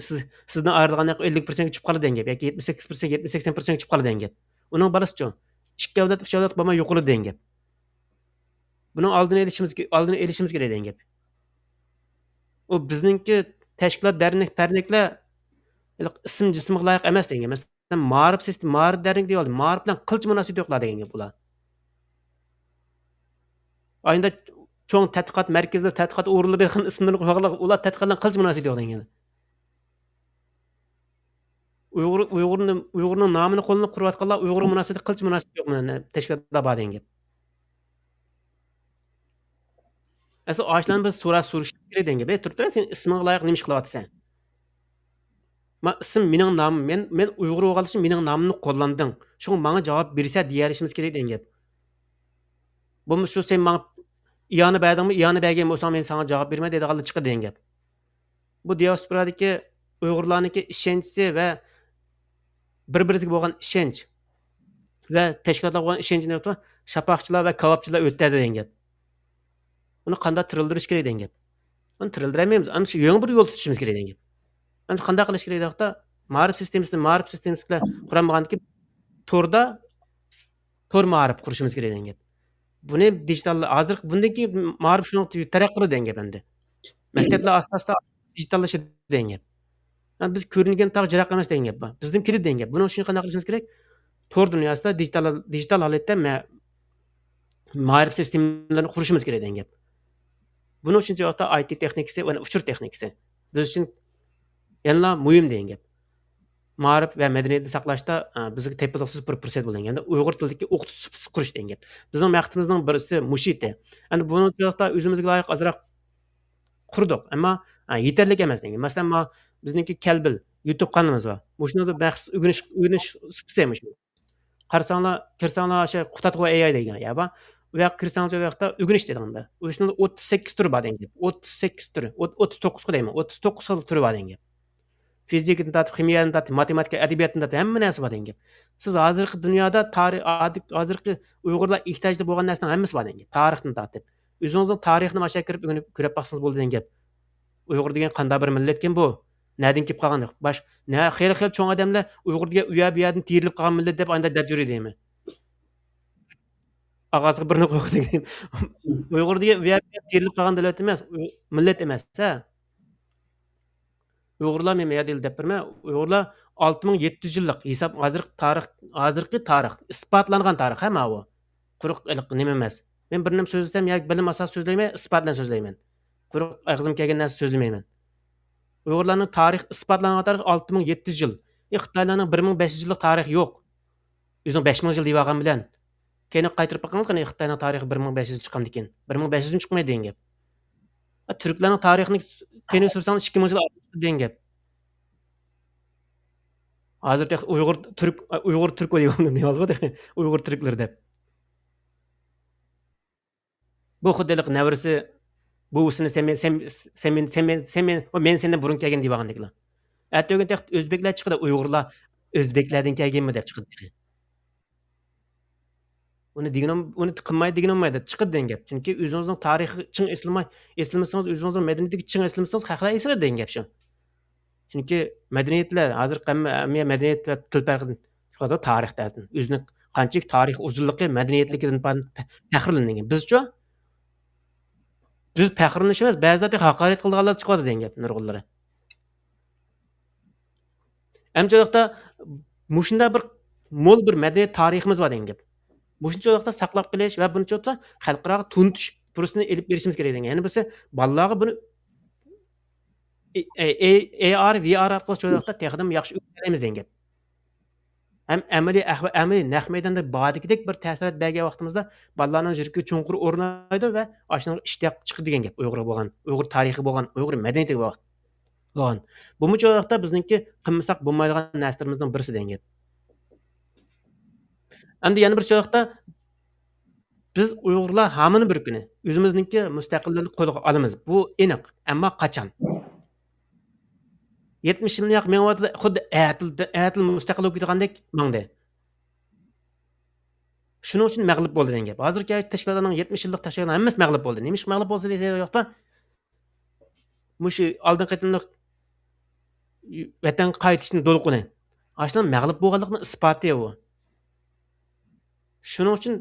sizdan ayrilgandan 50% ga chiqib qoladi degan gap yoki 78%, 70-80% ga chiqib qoladi degan gap. Uning balasichi 2 avlod, 3 avlod bo'lmay yo'qoladi degan gap. Buning oldini olishimiz kerak degan gap. U bizningki tashkilot derneklar ism jismga loyiq emas degan gap. Masalan, ma'rif sistem, ma'rif dernek deyoldi. Ma'rif bilan qilch munosabati yo'qlar degan gap ular. Ayında cho'ng tadqiqot markazida tadqiqot o'rinlari ismlarini qo'yganlar, ular tadqiqotdan qilch munosabati yo'q degan. Uyg'urning nomini qo'llanib qurayotganlar Uyg'ur munosabati qilch munosabati yo'q tashkilotda bor degan gap. Asli oshlarni biz so'rash kerak degan gap. Turib sen ismingga loyiq nima ish qilyapsan? Ism mening nomim. Men Uyg'ur bo'lganim uchun mening nomimni qo'llanding. Shunga menga javob bersa deyishimiz kerak degan gap. Bu shu sen menga iyoni berdingmi, iyoni bergan bo'lsang men senga javob bermay deydiganlar chiqadi degan gap. Bu diasporadagi Uyg'urlarniki ishonchi va bir-biriga bo'lgan ishonch va tashkilotlarga bo'lgan ishonchni shapaqchilar va kavobchilar o'tadi degan gap. Uni qanday tirildirish kerak degan gap. Uni tirildirmaymiz. Ana shu yangi bir yo'l tutishimiz kerak degan gap. Ana qanday qilish kerak deyapti? Ma'rif sistemasida qurilmaganki tor ma'rif qurishimiz kerak degan gap. Buni digital hozir bundan keyin ma'rif shuni taraqqiy qiladi degan gap endi. Maktablar asosida digitallashadi degan gap. Biz ko'ringan tog' jiroq emas degan gap. Bizdan keladi degan gap. Buni uchun qanday qilishimiz kerak? Tor dunyosida digital holatda ma'rif sistemlarini qurishimiz kerak degan gap. Buning uchun joyda IT texnikasi va uchur texnikasi biz uchun yana muhim degan gap. Ma'rif va madaniyatni saqlashda bizga tepaliqsiz bir fursat bo'lganda Uyg'ur tilidagi o'qitish qurish degan gap. Bizning maqsadimizning birisi mushiti. Endi buni joyda o'zimizga loyiq azroq qurdik, ammo yetarli emas degan. Masalan, bizningki Kelbil YouTube kanalimiz bor. Shunda bahs o'rganish sistemasi shu. Kirsanglar o'sha Qutatqu AI degan ya bor. U yoqqa kirsanglar joyda o'rganish deganda. O'shunda 38 turi bor degan gap. 38 turi, 39 deyman. 39 xil turi bor degan gap. Fizikadan tortib, ximiyadan tortib, matematika, adabiyotdan tortib hamma narsa bor degan gap. Siz hozirgi dunyoda hozirgi Uyg'urlar ehtiyojli bo'lgan narsaning hammasi bor degan gap. Tarixdan tortib. O'zingizning tarixni mashaq kirib o'rganib ko'rib baqsangiz bo'ladi degan gap. Uyg'ur degan qanday bir millatkan bu? Nereden kelib qolgan? Xeyli cho'ng odamlar Uyg'ur degan u yerdan terilib qolgan millat deb anda deb yuradi. Og'asiga birni qo'yib degan. Uyg'ur degan u yerdan terilib qolgan davlat emas, millat emas. Uyg'urlar men yadil deb birma. Uyg'urlar 6700 yillik hisob hozirgi tarix, isbotlangan tarix hamma bu. Quruq nima emas. Men bir nima so'zlasam, yoki bilim asos so'zlayman, isbot bilan so'zlayman. Quruq og'zim kelgan narsa so'zlamayman. Uyg'urlarning tarix isbotlangan tarix 6700 yil. Xitoylarning 1500 yillik tarixi yo'q. O'zing 5000 yil degan bilan keyin qaytirib bakqanlar qani Xitoyning tarixi 1500 chiqqandan keyin 1500 chiqmaydi degan gap. Turklarning tarixini keyin so'rsangiz 2000 yil degan gap. Hozirda Uyg'ur turk deyolg'ida Uyg'ur turklar deb. Bu xuddalik navrisi buvusini sen sendan burun kelgan deb olgandilar. Atyogan text o'zbeklar chiqdi, Uyg'urlar o'zbeklardan kelganmi deb chiqdi. Uni qilmay degan olmaydi, chiqdi degan gap. Chunki o'zingizning tarixi chin eslamasangiz, o'zingizning madaniyatiga chin eslamasangiz haqlar esladi degan gap shu. Chunki madaniyatlar hozir hamma madaniyat va til farqidan chiqadi tarixdan. O'zining qanchalik tarix uzunligi, madaniyatligidan faxrlangan. Bizcha biz faxrlanishimiz ba'zilarga haqorat qilganlar chiqadi degan gap nurg'unlari. Amchilikda mushunda bir mo'l bir madaniyat tariximiz bor degan gap. Mushuncha saqlab qilish va buncha xalqaro tuntish fursatini elib berishimiz kerak degan. Ya'ni biz bolalarga buni AR, VR orqali cho'loqda texnik yaxshi o'rganamiz degan gap. Ham amaliy naq maydonda bodikdek bir ta'sirot bergan vaqtimizda bolalarning yuragi cho'nqur o'rnaydi va ashuni ishtiyaq chiqdi degan gap. Uyg'ur tarixi bo'lgan, Uyg'ur madaniyatiga bo'lgan. Bu cho'loqda bizningki qilmasak bo'lmaydigan narsalarımızdan birisi degan gap. Endi yana bir cho'loqda biz Uyg'urlar hamini bir kuni o'zimizningki mustaqillikni qo'lga olamiz. Bu aniq, ammo qachon? 70 yilni yaq mengyapti, xuddi әтіл mustaqil bo'lib ketgandek mangdi. Shuning uchun mag'lub bo'ldi degan gap. Hozirgi tashkilotlarning 70 yillik tashkilotlar hammasi mag'lub bo'ldi. Nima ish mag'lub bo'ldi desa yoqda mushu oldin qatimliq vatan qaytishning to'lqini. Ashlan mag'lub bo'lganlikning isboti bu. Shuning uchun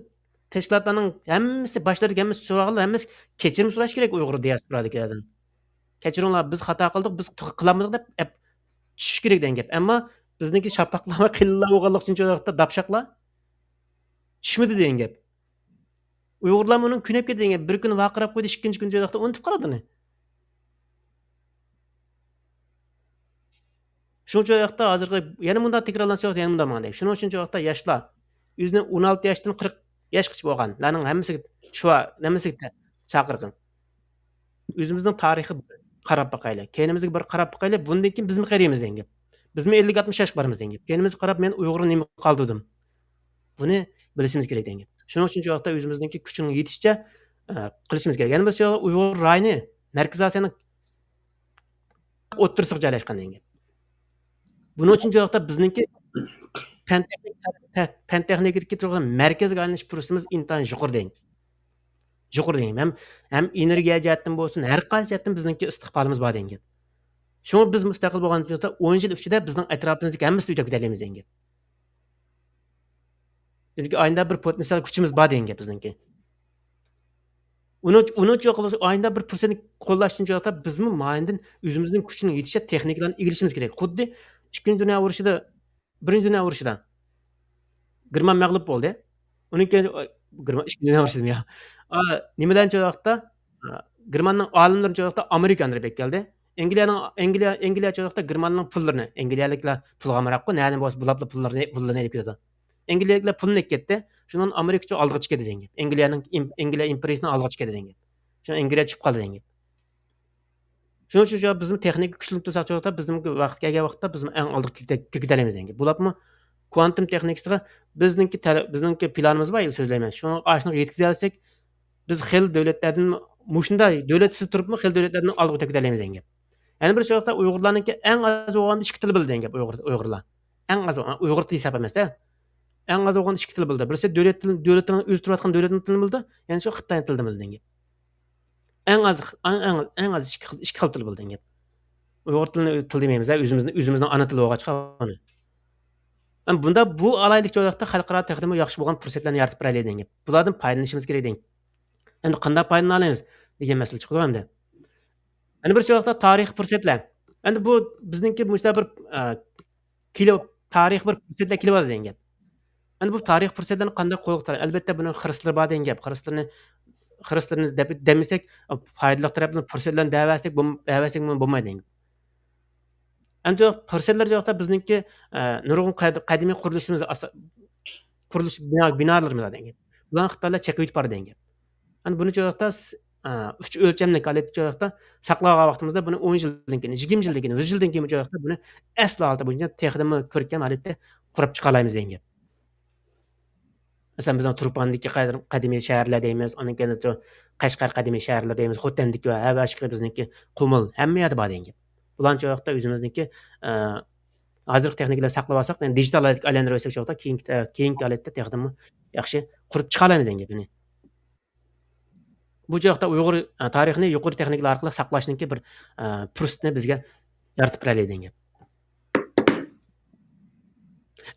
tashkilotlarning hammasi boshlariga hammasi so'rag'lar, hammasi kechirim so'rash kerak Uyg'ur diasporadagilardan. Kechiringlar, biz xato qildik, biz qilamiz deb tushish kerak degan gap. Ammo bizniki shapaqlar va qillar bo'lganlik uchun joyda dapshaqlar tushmadi degan gap. Uyg'urlar uning kunab ketdi degan, bir kun vaqirab qo'ydi, ikkinchi kun joyda unutib qoladini. Shuning uchun yoqda hozirgi yana bunda takrorlansa yana bunda manda. Shuning uchun yoqda yoshlar o'zini 16 yoshdan 40 yoshgacha bo'lgan, ularning hammasiga shu nimasiga chaqirgan. O'zimizning tarixi qarab boqaylik. Keynimizga bir qarab boqaylik, bundan keyin bizmi qaraymiz degan gap. Bizmi 50-60 yoshga boramiz degan gap. Keynimizga qarab men Uyg'ur nima qoldirdim. Buni bilishimiz kerak degan gap. Shuning uchun yoqda o'zimizningki kuchini yetishicha qilishimiz kerak. Yana bir Uyg'ur rayoni Markaziy Osiyoning o'ttirisiga joylashgan degan gap. Buning uchun yoqda bizningki fan texnikadagi turgan markazga aylanish fursatimiz intayin yuqori degan. Yuqori degan. Ham energiya jihatdan bo'lsin, har qaysi jihatdan bizningki istiqbolimiz bor degan gap. Shuni biz mustaqil bo'lgan joyda 10 yil ichida bizning atrofimizdagi hammasini yutab ketamiz degan gap. Chunki oyda bir potensial kuchimiz bor degan gap bizningki. Uni oyda bir fursatni qo'llash uchun joyda bizmi mayindan o'zimizning kuchini yetishicha texnikalarni egilishimiz kerak. Xuddi 2 dunyo urushida, 1 dunyo urushida German mag'lub bo'ldi. Uning keyin German 2 dunyo urushida ya. Nimadan joyda Germanning olimlari joyda Amerikanlar bek keldi. Angliya joyda Germanning pullarini, Angliyaliklar pulga maraqqa, nani bo'lsa bulabla pullarni elib ketadi. Angliyaliklar pulni ketdi. Shundan Amerikacha olg'a chiqadi degan gap. Angliya imperiyasining olg'a chiqadi degan gap. Shuni Angliya chiqib qoldi degan gap. Shuning uchun bizning texnik kuchli tursak joyda bizning vaqt kelgan vaqtda biz eng oldga kirgizamiz degan gap. Bularmi kvantum texnikasiga bizningki planimiz bor, so'zlayman. Shuni ashni yetkazib olsak, biz xil davlatlardan mushunday davlatsiz turibmi, xil davlatlardan olg'a kirgizamiz degan gap. Yana bir joyda Uyg'urlarningki eng az bo'lganda ikki til bildi degan gap Uyg'urlar. Eng az Uyg'ur tili hisob emas-a? Eng az bo'lganda ikki til bildi. Birisi davlatning o'z turayotgan davlatning tilini bildi, yana shu Xitoy tilini bildi degan gap. Eng az ikki xil til bildi degan gap. Uyg'ur tilini til demaymiz, o'zimizning ana tili bo'lgach qolgan. Bunda bu alaylik joyda xalqaro texnika yaxshi bo'lgan fursatlarni yaratib beraylik degan gap. Bulardan foydalanishimiz kerak degan. Endi qanday foydalanamiz degan masala chiqdi endi. Endi bir joyda tarix fursatlar. Endi bu bizningki mushta bir kilo tarix bir fursatlar kelib oladi degan gap. Endi bu tarix fursatlarini qanday qo'lga albatta buni xristianlar bor degan gap. Xristianlarni demasak, foydali tarafdan fursatlarni da'vatsak bo'lmaydi degan. Endi fursatlar joyda bizningki nurg'un qadimiy qurilish binolarimiz degan gap. Bularni Xitoylar chekib bor degan gap. Endi buni joyda 3 o'lchamli kalit joyda saqlagan vaqtimizda buni 10 yildan keyin, 20 yildan keyin, 100 yildan keyin joyda buni aslo holda buncha texnika ko'rkam holatda qurib chiqa olamiz degan gap. Masalan, bizning Turpandagi qadimiy shaharlar deymiz, ondan keyin Qashqar qadimiy shaharlar deymiz, Xotandagi va boshqa bizniki Qumul, hamma yerda bor degan gap. Bularni joyda o'zimizniki hozirgi texnikalar saqlab olsak, digital aylantirib olsak joyda keyingi holatda texnika yaxshi qurib chiqa olamiz degan gap. Bu joyda Uyg'ur tarixini yuqori texnikalar orqali saqlashningki bir fursatni bizga yaratib beraylik degan gap.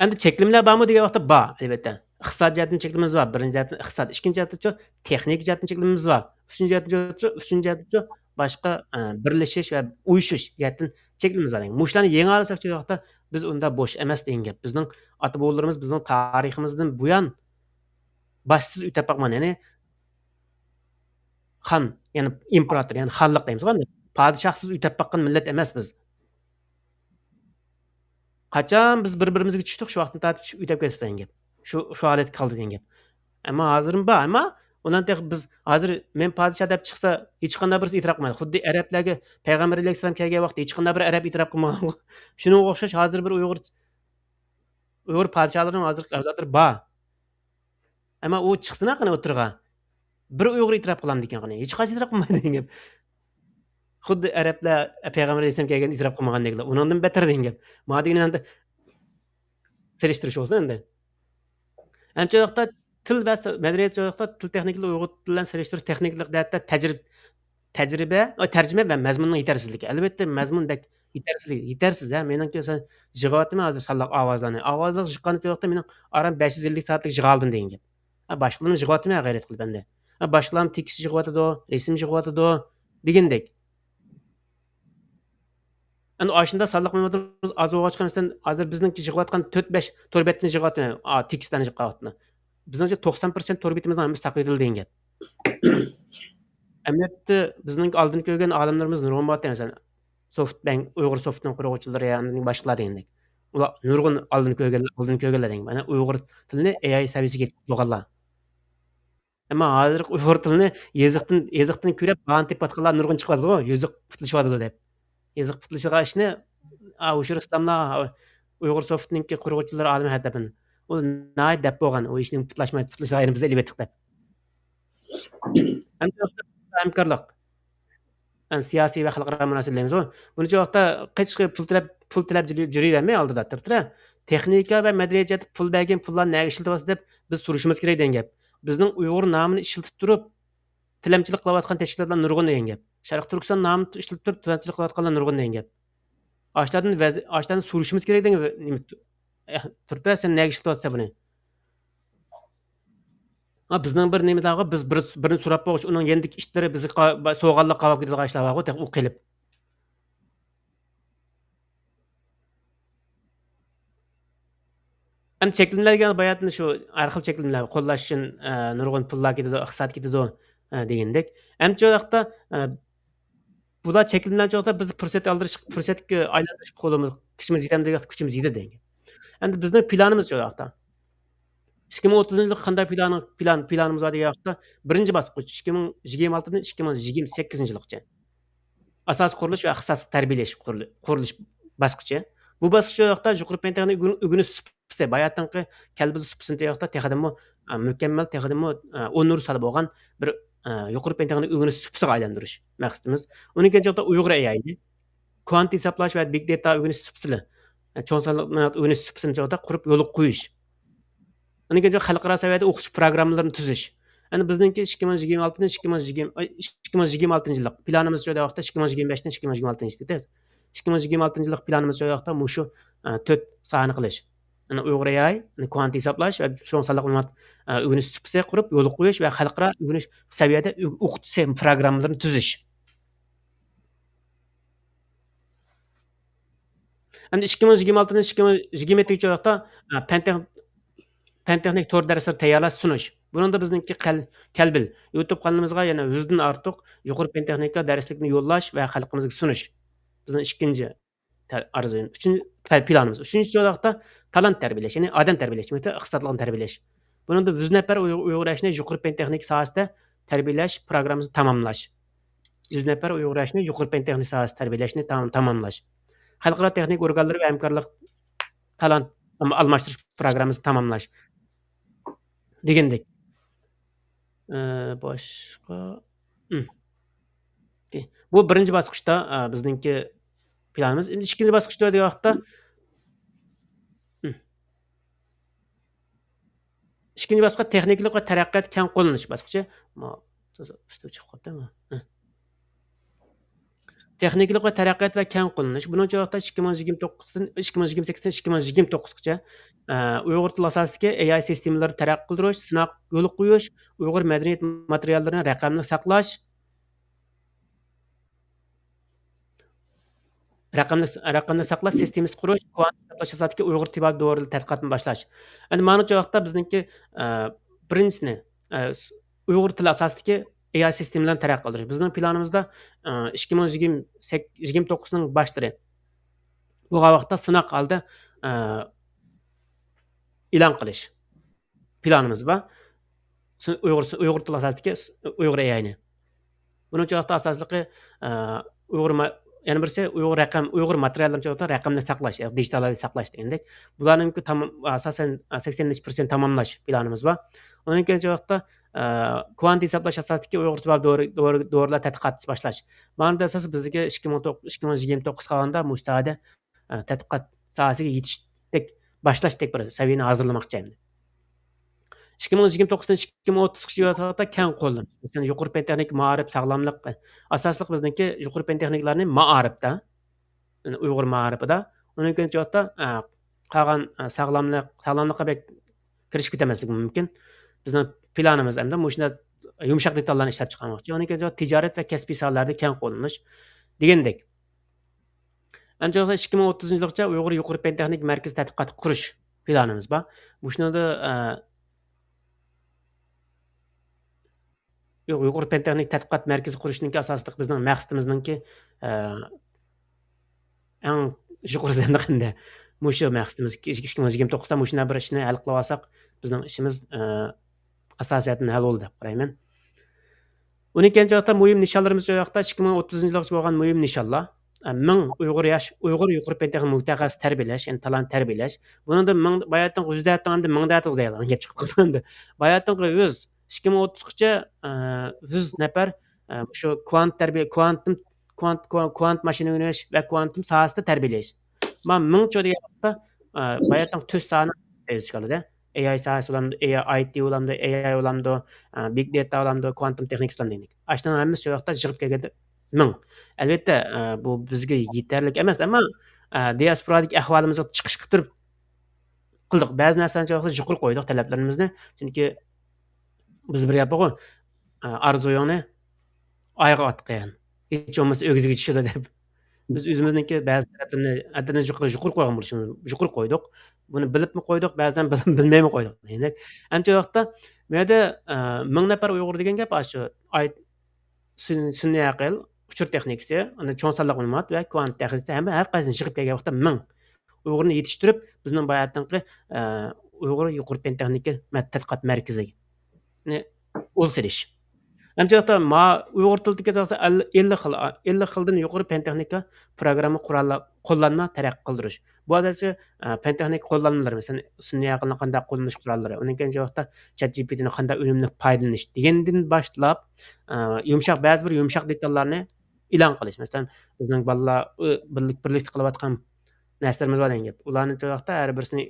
Endi cheklimlar bormi degan vaqtda bor, albatta. Iqtisod jihatdan cheklimimiz bor. Birinchi jihatdan iqtisod, ikkinchi jihatdan texnik jihatdan cheklimimiz bor. Uchinchi jihatdan boshqa birlashish va uyushish jihatdan cheklimimiz bor. Mushlarni yenga olsak joyda biz unda bo'sh emas degan gap. Bizning ota-bobolarimiz bizning tariximizdan buyon boshsiz o'tib boqman, ya'ni xon, ya'ni imperator, ya'ni xonlik deymiz. Podshohsiz o'tib boqqan millat emas biz. Qachon biz bir-birimizga tushdik, shu vaqtda tortib o'tib ketdi degan gap. Shu holatga qoldi degan gap. Ammo hozirmi bor, ammo undan biz hozir men podshoh deb chiqsa hech qanday birisi e'tirof qilmaydi. Xuddi arablarga payg'ambar alayhisalom kelgan vaqtda hech qanday bir arab e'tirof qilmagan. Shunga o'xshash hozir bir Uyg'ur podshohlarining hozir avlodlari bor. Ammo u chiqsin qana o'tirgan. Bir Uyg'ur e'tirof qilaman degan qana. Hech qaysi e'tirof qilmaydi degan gap. Xuddi arablar Payg'ambar alayhisalom kelganda isrof qilmagandeklar. Uningdan betar degan gap. Mana degan endi selishtirish bo'lsa endi. Ancha vaqtda til va madaniyat joyda til texnikalar Uyg'ur tili bilan selishtirish texnikalik jihatda tajriba, tarjima va mazmunning yetersizligi. Albatta mazmun bak yetarsiz ha. Meningcha sen yig'yaptimi hozir sallaq ovozlarni. Ovozlar chiqqan vaqtda mening aram 550 soatlik yig'a oldim degan gap. Ha boshqalarni yig'yaptimi g'ayrat qilib endi. Ha boshqalarni tekst yig'yapti, resim yig'yapti degandek. Endi ashunda sallaq Mehmetimiz az o'g'achqandan hozir bizningki yig'yotgan 4-5 to'rbetni yig'yapti, tekstlarni yig'yapti. Bizningcha 90% to'rbetimizning hammasi taqlid etildi degan gap. Әмнетті біздің алдын көрген адамдарымыз нұрғын баты mesela Softbank, Uyghur Soft'ның құрғычылары яғының башқалар дегендек. Ular nurgun aldın kögələr deyin. Mana Uyghur tilini AI səviyyəsi getib bolğanlar. Amma hazır Uyghur tilini yazıqdan körəp bağıntıb batqanlar nurgun çıxmadı go, yazıq putuluşadı dep. Yazıq putuluşağa işni uşur İslamlar Uyghur Soft'ningki құрғычылары alimi hədəpin. O nay dep bolğan, o işnin putuluşağı biz elib etdik dep. Hamkorlik siyosiy va xalqaro munosabatlarimiz bor. Buni joyda qechqi pul tilab jurayvermay oldida turibdi. Texnika va madaniyat pul bergan pullarni nega ishlatyapsiz deb biz so'rashimiz kerak degan gap. Bizning Uyg'ur nomini ishlatib turib tilamchilik qilayotgan tashkilotlar nurg'un degan gap. Sharq Turkiston nomini ishlatib turib tilamchilik qilayotganlar nurg'un degan gap. Ashlardan so'rashimiz kerak degan turibdi. Sen nega ishlatyapsiz buni? Bizning bir nemadag'i biz birini so'rab boqish, uning yendik ishlari bizni so'g'anliq qolib ketadigan ishlar bor-ku, u qilib. Endi cheklanadigan bayatni shu har xil cheklanmalar qo'llash uchun nurg'un pullar ketadi, iqtisod ketadi degandek. Ancha vaqtda bular cheklangan joyda biz fursatga aylantirish qo'limiz, kuchimiz yetadigan kuchimiz yetadi degan. Endi bizning planimiz shu vaqtda. 2030-yillik qanday planimiz bor degan vaqtda birinchi bosqich 2026dan 2028-yilgacha asos qurilish va ixtisos tarbiyalash qurilish bosqichi. Bu bosqich vaqtda yuqori pentagni o'g'inish supsi, bayatdanqi kalbil supsini vaqtda texadimmo mukammal texadimmo o'nur salib bo'lgan bir yuqori pentagni o'g'inish supsiga aylantirish maqsadimiz. Uning kechaqda Uyg'ur AI'ni kvant hisoblash va big data o'g'inish supsini, cho'ng sonli o'g'inish supsini qurib yo'l qo'yish. Uning kechaqda xalqaro saviyada o'qish programmalarini tuzish. Endi bizningki 2026-yillik planimiz joyda vaqtda 2025dan 2026-yilgacha 2026-yillik planimiz joyda vaqtda mushu 4 sahani qilish. Ana Uyg'ur AI, kvant hisoblash va cho'ng sonli ma'lumot o'g'inish supsi qurib yo'l qo'yish va xalqaro o'g'inish saviyada o'qitish programmalarini tuzish. Endi 2026dan 2027-yilgacha vaqtda Pan-texnik to'r darslar tayyorlash sunish. Buningda bizningki Kalbil YouTube kanalımızga yana 100 dan ortiq yuqori pan-texnika darslikni yo'llash va xalqimizga sunish. Bizning ikkinchi arzuyimiz, uchinchi planimiz. Uchinchi vaqtda talant tarbiyalash, ya'ni odam tarbiyalash, iqtisodiyotni tarbiyalash. Buningda 100 nafar Uyg'urashni yuqori pan-texnik sohasida tarbiyalash programmamizni tamomlash. 100 nafar Uyg'urashni yuqori pan-texnik sohasida tarbiyalashni tamomlash. Xalqaro texnik organlar va hamkorlik talant almashtirish programmamizni tamomlash. Degandek. Boshqa bu birinchi bosqichda bizningki planimiz. Endi ikkinchi bosqichda degan vaqtda ikkinchi bosqich texniklik va taraqqiyot keng qo'llanish bosqichi. Texniklik va taraqqiyot va keng qo'llanish. Buning vaqtda 2029dan 2028dan 2029gacha Uyg'ur tili asosidagi AI sistemalarini taraqqiy qildirish, sinov yo'l qo'yish, Uyg'ur madaniyat materiallarini raqamli saqlash, raqamli saqlash sistemasi qurish, kvant hisoblash asosidagi Uyg'ur tibbiy dorilar tadqiqotini boshlash. Endi mana shu vaqtda bizningki birinchisini Uyg'ur tili asosidagi AI sistemalarini taraqqiy qildirish. Bizning planimizda 2029ning boshlari bu vaqtda sinov holda e'lon qilish planimiz bor. Uyg'ur tili asosidagi Uyg'ur AI'ni. Buning vaqtda asosligi yana birisi Uyg'ur materiallarni raqamni saqlash, digital saqlash degandek. Bularning asosan 80% tamomlash planimiz bor. Uning keyingi vaqtda kvant hisoblash asosidagi Uyg'ur tilida dorilar tadqiqot boshlash. Mana asosi bizga 2029 qilganda mustada tadqiqot sohasiga yetishdik, boshlashdik bir saviyani hozirlamoqchi. 2029dan 2030 yillarda keng qo'llan. Masalan, yuqori fan texnik ma'arif, sog'lomlik asosliq bizniki yuqori fan texniklarni ma'arifda, Uyg'ur ma'arifida, undan keyin joyda qolgan sog'lomlikqa kirishib ketamasligi mumkin. Bizning planimiz endi shunda yumshoq detallarni ishlab chiqarmoqchi. Undan keyin tijorat va kasbiy sohalarda keng qo'llanish degandek. Endi 2030-yilgacha Uyg'ur yuqori fan texnik markaz tadqiqot qurish planimiz bor. Shunda Uyg'ur fan texnik tadqiqot markazi qurishning asosliq bizning maqsadimizningki eng yuqorisi endi qanday mushu maqsadimiz 2029da mushuna bir ishni hal qilib olsak bizning ishimiz asosiyatdan hal bo'ldi deb qarayman. 12-nji muhim nishonlarimiz yoqda 2030-yilgacha bo'lgan muhim nishonlar 1000 Uyg'ur yuqori fan texnik mutaxassis tarbiyalash, ya'ni talant tarbiyalash. Buningda 1000 bayatdan 100 datdan 1000 datga deyilgan gap chiqib qoldi. Bayatdan 100 2030gacha 100 nafar shu kvant tarbiya, kvant mashina o'rganish va kvantum sohasida tarbiyalash. Men 1000 cho'diyapta bayatdan 4 soni chiqadi. AI sohasi olamdi, AI IT olamdi, AI olamdi, big data olamdi, kvantum texnik olamdi. Ashdan hammasi shu yoqda yig'ib kelganda 1000. Albatta bu bizga yetarli emas, ammo diasporadagi ahvolimizga chiqish qilib turib qildik. Ba'zi narsalarni yuqori qo'ydik talablarimizni. Chunki biz bir gap bor, arzuyingni oyga otqan. Hech bo'lmasa o'g'ziga tushadi deb. Biz o'zimizniki ba'zi taraflarni adini yuqori qo'ygan bo'lishimiz, yuqori qo'ydik. Buni bilibmi qo'ydik, ba'zan bilmaymi qo'ydik. Endi ancha vaqtda bu yerda 1000 nafar Uyg'ur degan gap shu sun'iy aql, uchur texnikasi, uni cho'ng sonli ma'lumot va kvant texnikasi hamma har qaysini yig'ib kelgan vaqtda 1000 Uyg'urni yetishtirib, bizning bayatdanqi Uyg'ur yuqori fan texnika tadqiqot markaziga o'lsirish. Ancha vaqtda Uyg'ur tilidagi 50 xildan yuqori fan texnika programma qo'llanma taraqqiy qildirish. Bu adati fan texnika qo'llanmalar, masalan, sun'iy aqlni qanday qo'llanish qurollari, undan keyin vaqtda ChatGPTni qanday unumli foydalanish degandan boshlab yumshoq ba'zi bir yumshoq detallarni e'lon qilish. Masalan, bizning bolalar birlikda qilayotgan narsalarimiz bor degan gap. Ularni vaqtda har birisini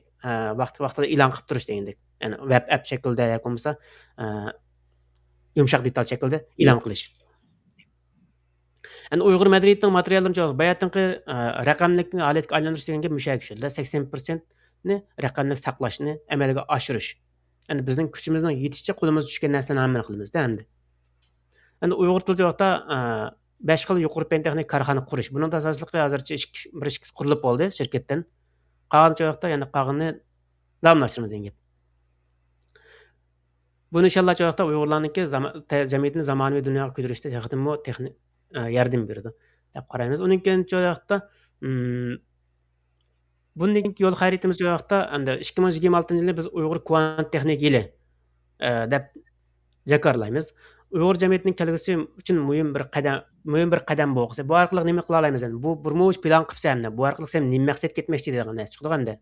vaqtida e'lon qilib turish degandek. Ya'ni web app shaklida yoki bo'lmasa yumshoq detal shaklda e'lon qilish. Endi Uyg'ur madaniyatining materiallarini bayatdanqi raqamlikni holatga aylantirish degan gap mushak shunda 80%ni raqamlik saqlashni amalga oshirish. Endi bizning kuchimizning yetishicha qo'limizga tushgan narsalarni amal qilamiz-da endi. Endi Uyg'ur tilida vaqtda 5 xil yuqori fan texnik korxona qurish. Buning asosligi hozircha bir ikkisi qurilib bo'ldi shirkatdan. Qolgan vaqtda yana qolganini davomlashtiramiz degan gap. Bu inshaalloh vaqtda Uyg'urlarningki jamiyatni zamonaviy dunyoga ko'tarishda yaxdimi texnik yardım berdi deb qaraymiz. Uning keyingi vaqtda bundan yo'l xaritamiz vaqtda endi 2026-yilda biz Uyg'ur kvant texnik yili deb jakarlaymiz. Uyg'ur jamiyatining kelgusi uchun muhim bir qadam bo'lsa, bu orqali nima qila olamiz endi? Bu bir mo'j plan qilsam, bu orqali ham nima maqsad ketmoqchi degan narsa chiqdi endi.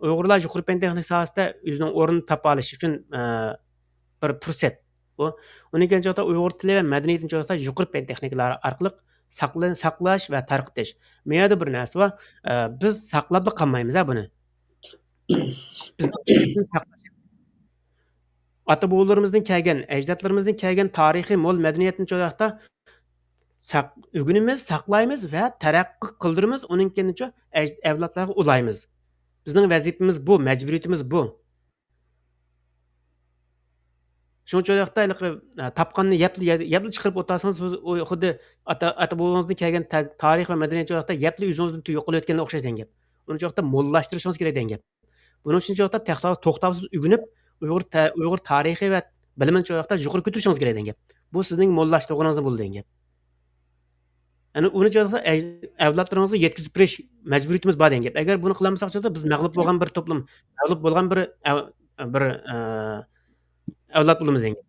Uyg'urlar yuqori fan texnik sohasida o'zining o'rnini topa olish uchun bir fursat bu. Uning keyin Uyg'ur tili va madaniyatini joyda yuqori fan texnikalari orqali saqlash va tarqitish. Menda bir narsa bor. Biz saqlab qolmaymiz buni. Biz ota-bobolarimizdan kelgan, ajdodlarimizdan kelgan tarixiy mo'l madaniyatni joyda o'rganimiz, saqlaymiz va taraqqi qildiramiz. Uning keyin avlodlarga ulaymiz. Bizning vazifamiz bu, majburiyatimiz bu. Shuning uchun tapqanni yapli chiqarib o'tarsangiz, xuddi ota-bobomizdan kelgan tarix va madaniyat joyda yapli o'zingizdan yo'qolib o'tganga o'xshash degan gap. Uning uchun mo'llashtirishingiz kerak degan gap. Buning uchun to'xtovsiz o'rganib, Uyg'ur tarixi va bilimini joyda yuqori ko'tarishingiz kerak degan gap. Bu sizning mo'llashtirganingiz bo'ldi degan gap. Ya'ni uni joyda avlodlaringizga yetkazib berish majburiyatimiz bor degan gap. Agar buni qilmasak, biz mag'lub bo'lgan bir to'plam, mag'lub bo'lgan bir avlod bo'lamiz degan.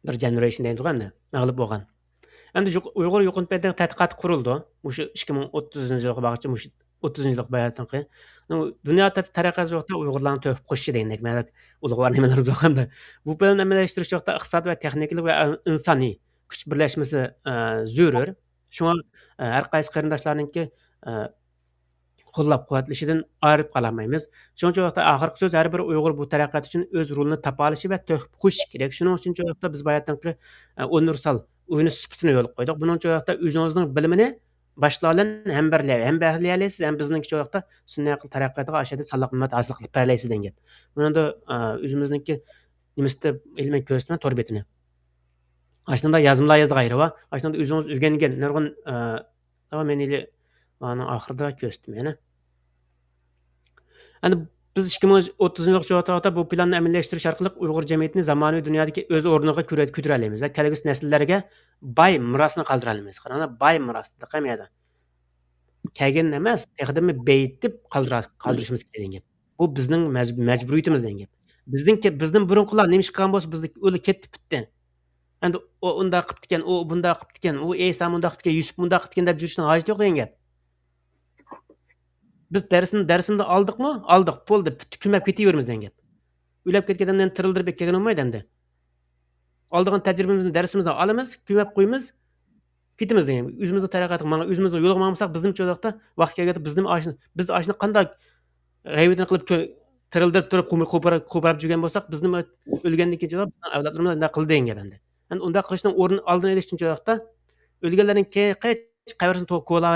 Bir generation deydi endi, mag'lub bo'lgan. Endi Uyg'ur yuqori fan tadqiqot qurildi. O'sha 2030-yilga bag'ishlanib 30 yillik bayatınqı. Dünya taraqqiyot joqda Uyg'urlarni töküp qo'shishi degandek ma'lum ulug'vor nimalar bo'lganda. Bu bilan amaliylashtirish joqda iqtisod va texniklik va insoniy kuch birlashmasi zarur. Shunga har qaysi qarindoshlarninki qo'llab-quvvatlashidan ayirib qololmaymiz. Shuning uchun vaqtda oxirgi so'z har bir Uyg'ur bu taraqqiyot uchun o'z rolini topa olishi va to'kib qo'shishi kerak. Shuning uchun shu vaqtda biz bayatdanqi universal o'yini sifatini yo'l qo'ydik. Buning uchun vaqtda o'zingizning bilimini boshlar bilan ham bahlaysiz, ham bizning shu vaqtda sun'iy aql taraqqiyotiga ashada saloq qimmat hosil qilib berlaysiz degan. Bunda o'zimizningki nimasida ilmiy ko'rsatma tor betini. Aslında yazımlar yazdığı ayrı var. Aslında özünüz öğrengen nurgun ama men ile ana ahırda göstüm yani. Yani biz 2030 yıllık çoğaltıda bu planı əməlləşdiriş arqılıq Uyğur cəmiyyətini zamanı dünyadakı öz ornuğa kütürə alayımız və gələcək nəsillərə bay mirasını qaldıra alayımız. Qarana bay mirasını qəmiyədə. Kəgin emas, təqdimi beyitib qaldırışımız kerak. Bu bizning məcburiyyətimiz degan. Bizning burunqular nima ish qilgan bo'lsa, bizni o'li ketdi bitdi. Endi o unda qilib ekan, o bunda qilib ekan, o Isa bunda qilib ekan, Yusuf bunda qilib ekan deb yurishning hojati yo'q degan gap. Biz darsimni oldikmi? Oldik, bo'ldi, ko'mab ketaveramiz degan gap. O'ylab ketgandan tirildirib ketgan olmaydi endi. Oldigan tajribamizni darsimizdan olamiz, ko'mab qo'yamiz, ketimiz degan. O'zimizni taraqqiyotga, mana o'zimizni yo'lga bormasak, bizning cho'loqda vaqt kelganda biz ashni qanday g'aybatini qilib tirildirib turib qo'parib жүрген bo'lsak, bizni o'lgandan keyin avlodlarimiz nima qildi degan gap endi. Yani unda qilishning o'rnini oldini olish uchun cho'loqda o'lganlarning qabrasini ko'lab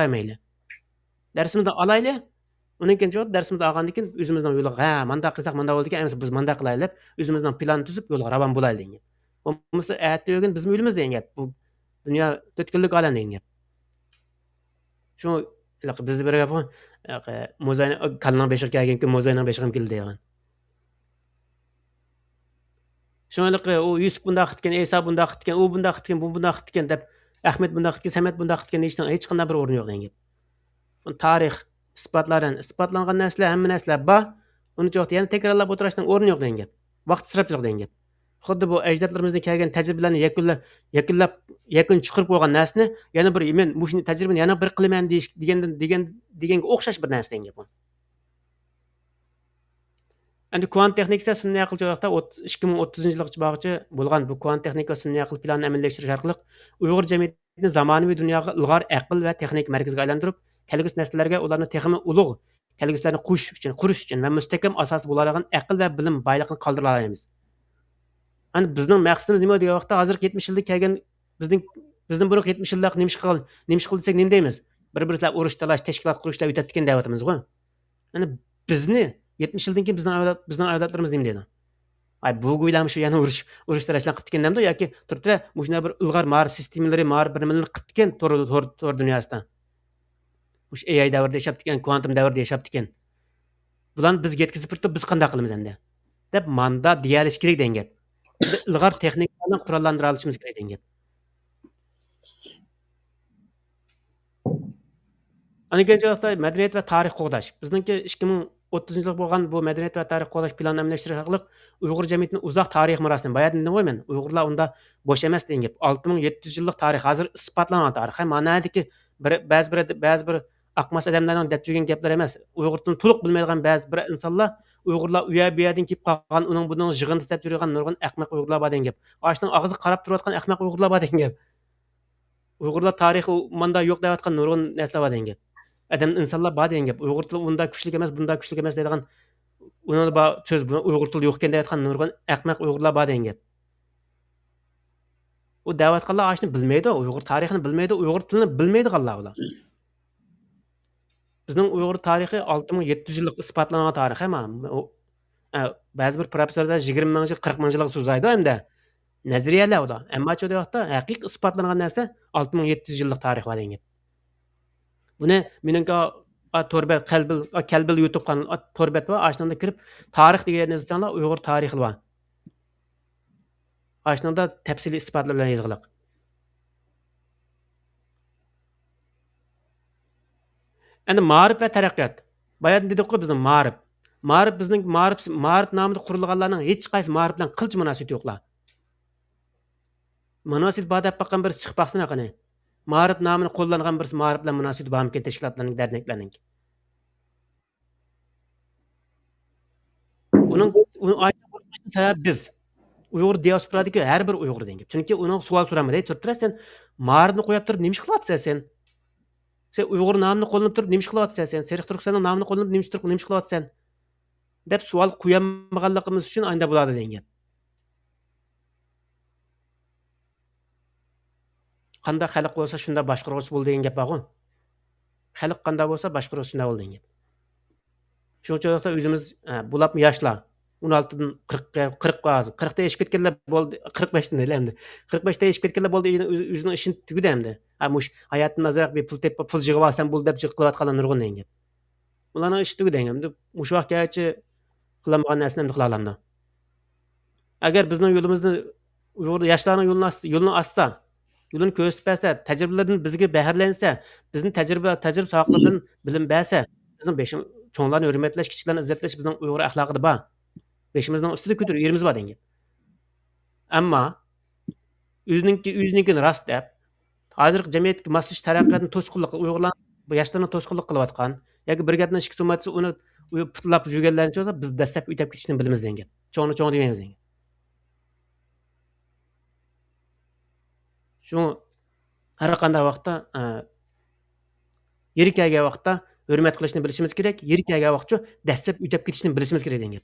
darsimizni olayli. Undan keyin darsimizni olgandan keyin o'zimizning yo'lga manda qilsak manda bo'ldi ekan, biz manda qilaylik deb o'zimizning plan tuzib yo'lga ravon bo'laylik degan. Bo'lmasa erta o'gin biz o'limiz degan gap. Bu dunyo 4 kunlik olam degan gap. Shu bizda bir gap bor. Mo'zayni kalning beshiga kelganki mo'zayning beshiga keldi degan. Şoňalyk o Yusuf bunda qilgan, Isa bunda qilgan, u bunda qilgan, bu bunda qilgan deb Ahmet bunda qilgan, Samet bunda qilgan deyishning hech qanday bir o'rni yo'q degan gap. Tarix isbotlangan narsalar, hamma narsalar bor. Uni jo'q yana takrorlab o'tirishning o'rni yo'q degan gap. Vaqt israfchilik degan gap. Xuddi bu ajdodlarimizdan kelgan tajribalarni yakun chiqarib qo'ygan narsani yana bir men bu tajribani yana bir qilaman deganga o'xshash bir narsa degan gap. Endi kvant texnikasi sun'iy aql joyda 2030-yilgacha bag'ıçı bo'lgan bu kvant texnika va sun'iy aql planini amallashtirish orqali Uyg'ur jamiyatini zamonaviy dunyoga ilg'or aql va texnik markaziga aylantirib, kelgusi nesillarga ularni texmi ulug' kelgusilarni qurish uchun va mustahkam asos bo'ladigan aql va bilim boyligini qoldira olamiz. Endi bizning maqsadimiz nima degan vaqtda hozir 70 yilda kelgan bizning burun 70 yillik nima ish qilsak nima deymiz? Bir-birlar urush talash, tashkilot qurishlar o'tayotgan davatimiz-ku. Endi bizni 70 yildan keyin bizning avlodlarimiz nima deydi? Ay bu go'ylam shu yana urush talashlar qilib ketgandamda yoki turibdi shuna bir ilg'or ma'rif sistemalari, ma'rif bilimlarini qilib ketgan to'r dunyosida. O'sha AI davrida yashab ketgan, kvantum davrida yashab ketgan. Bularni biz yetkazib turib biz qanday qilamiz endi? Deb manda deyalish kerak degan gap. Ilg'or texnika bilan qurollantira olishimiz kerak degan gap. Aniga joyda madaniyat va tarix qo'g'dash. Bizningki 2030 yillik bo'lgan bu madaniyat va tarix qo'g'dash planini amallashtirish orqali Uyg'ur jamiyatining uzoq tarix merosini bayat dedim men. Uyg'urlar unda bo'sh emas degan gap. 6700 yillik tarix hozir isbotlangan tarix. Ma'nodagi ba'zi bir aqmas odamlarning deb yurgan gaplar emas. Uyg'ur tilini to'liq bilmaydigan ba'zi bir insonlar Uyg'urlar u yerdan kelib qolgan, uning buning yig'inti deb yurgan nurg'un ahmoq Uyg'urlar bor degan gap. Ashning og'zi qarab turayotgan ahmoq Uyg'urlar bor degan gap. Uyg'urlar tarixi manda yo'q deyotgan nurg'un narsalar bor degan gap. Adam insonlar bor degan gap. Uyg'ur tili unda kuchli emas, bunda kuchli emas deydigan uni so'z bu Uyg'ur tili yo'q ekan deyotgan nurg'un ahmoq Uyg'urlar bor degan gap. U da'vat qilganlar ashni bilmaydi, Uyg'ur tarixini bilmaydi, Uyg'ur tilini bilmaydi qilganlar ular. Bizning Uyg'ur tarixi 6700 yillik isbotlangan tarix emas. Ba'zi bir professorlar 20 ming yil, 40 ming yillik so'zlaydi endi. Nazariyalar ular. Ammo shu deyapti, haqiqiy isbotlangan narsa 6700 yillik tarix bor degan gap. Buni meningki Torbat Kalbil YouTube kanal Torbat va ashnanda kirib tarix degan yazsanlar Uyg'ur tarixi bor. Ashnanda tafsiliy isbotlar bilan yozilgan. Endi ma'rif va taraqqiyot. Bayat dedik-ku bizning ma'rif. Bizning ma'rif nomida qurilganlarning hech qaysi ma'rif bilan qilch munosabati yo'qlar. Munosabat bor deb baqqan bir chiqib baqsana qani. Ma'rif nomini qo'llangan bir ma'rif bilan munosabat bormikan tashkilotlarning dardnaklarning. uni aytib sabab biz Uyg'ur diasporadagi har bir Uyg'ur degan. Chunki uning savol so'ramadi. Turib sen Ma'ribni qo'yib turib nima ish qilyapsan sen? Sen Uyg'ur nomini qo'llanib turib nima ish qilyapsan sen? Seriq Turkistonning nomini qo'llanib nima ish qilyapsan? deb savol qo'yamaganligimiz uchun anda bo'ladi degan. Qanday xalq bo'lsa shunda boshqaruvchi bo'l degan gap bor-ku. Xalq qanday bo'lsa boshqaruvchi shunda bo'l degan. Shuning uchun o'zimiz bulab yoshlar 16dan 40 hozir 40 da eshib ketganlar bo'ldi 45 dan endi 45 da eshib ketganlar bo'ldi o'zining ishini tugudi endi. Mush hayotni nazorat bir pul tepib pul yig'ib olsam bo'ldi deb qilayotganlar nurg'un degan. Ularning ishi tugudi degan. Mush vaqtgacha qilamagan narsani endi qila olamiz. Agar bizning yo'limizni Uyg'ur yoshlarning yo'lini assa, yo'lini ko'rsatib bersa, tajribalardan bizga bahrlansa, bizning tajriba sohasidan bilim bersa, bizning beshim cho'nglarni hurmatlash, kichiklarni izzatlash bizning Uyg'ur axloqida bor. Beshimizning ustida ko'tarib yerimiz bor degan. Ammo o'zinikini rost deb, hozirgi jamiyatga moslash taraqqiyotni to'sqinlik Uyg'urlar yoshlarni to'sqinlik qilayotgan yoki bir gapni ikki so'matsa uni putlab yurganlarni ko'rsa biz dastlab o'tab ketishni bilamiz degan. Cho'ng demaymiz degan. Shu har qanday vaqtda yeri kelgan vaqtda hurmat qilishni bilishimiz kerak, yeri kelgan vaqtcha dastlab o'tab ketishni bilishimiz kerak degan.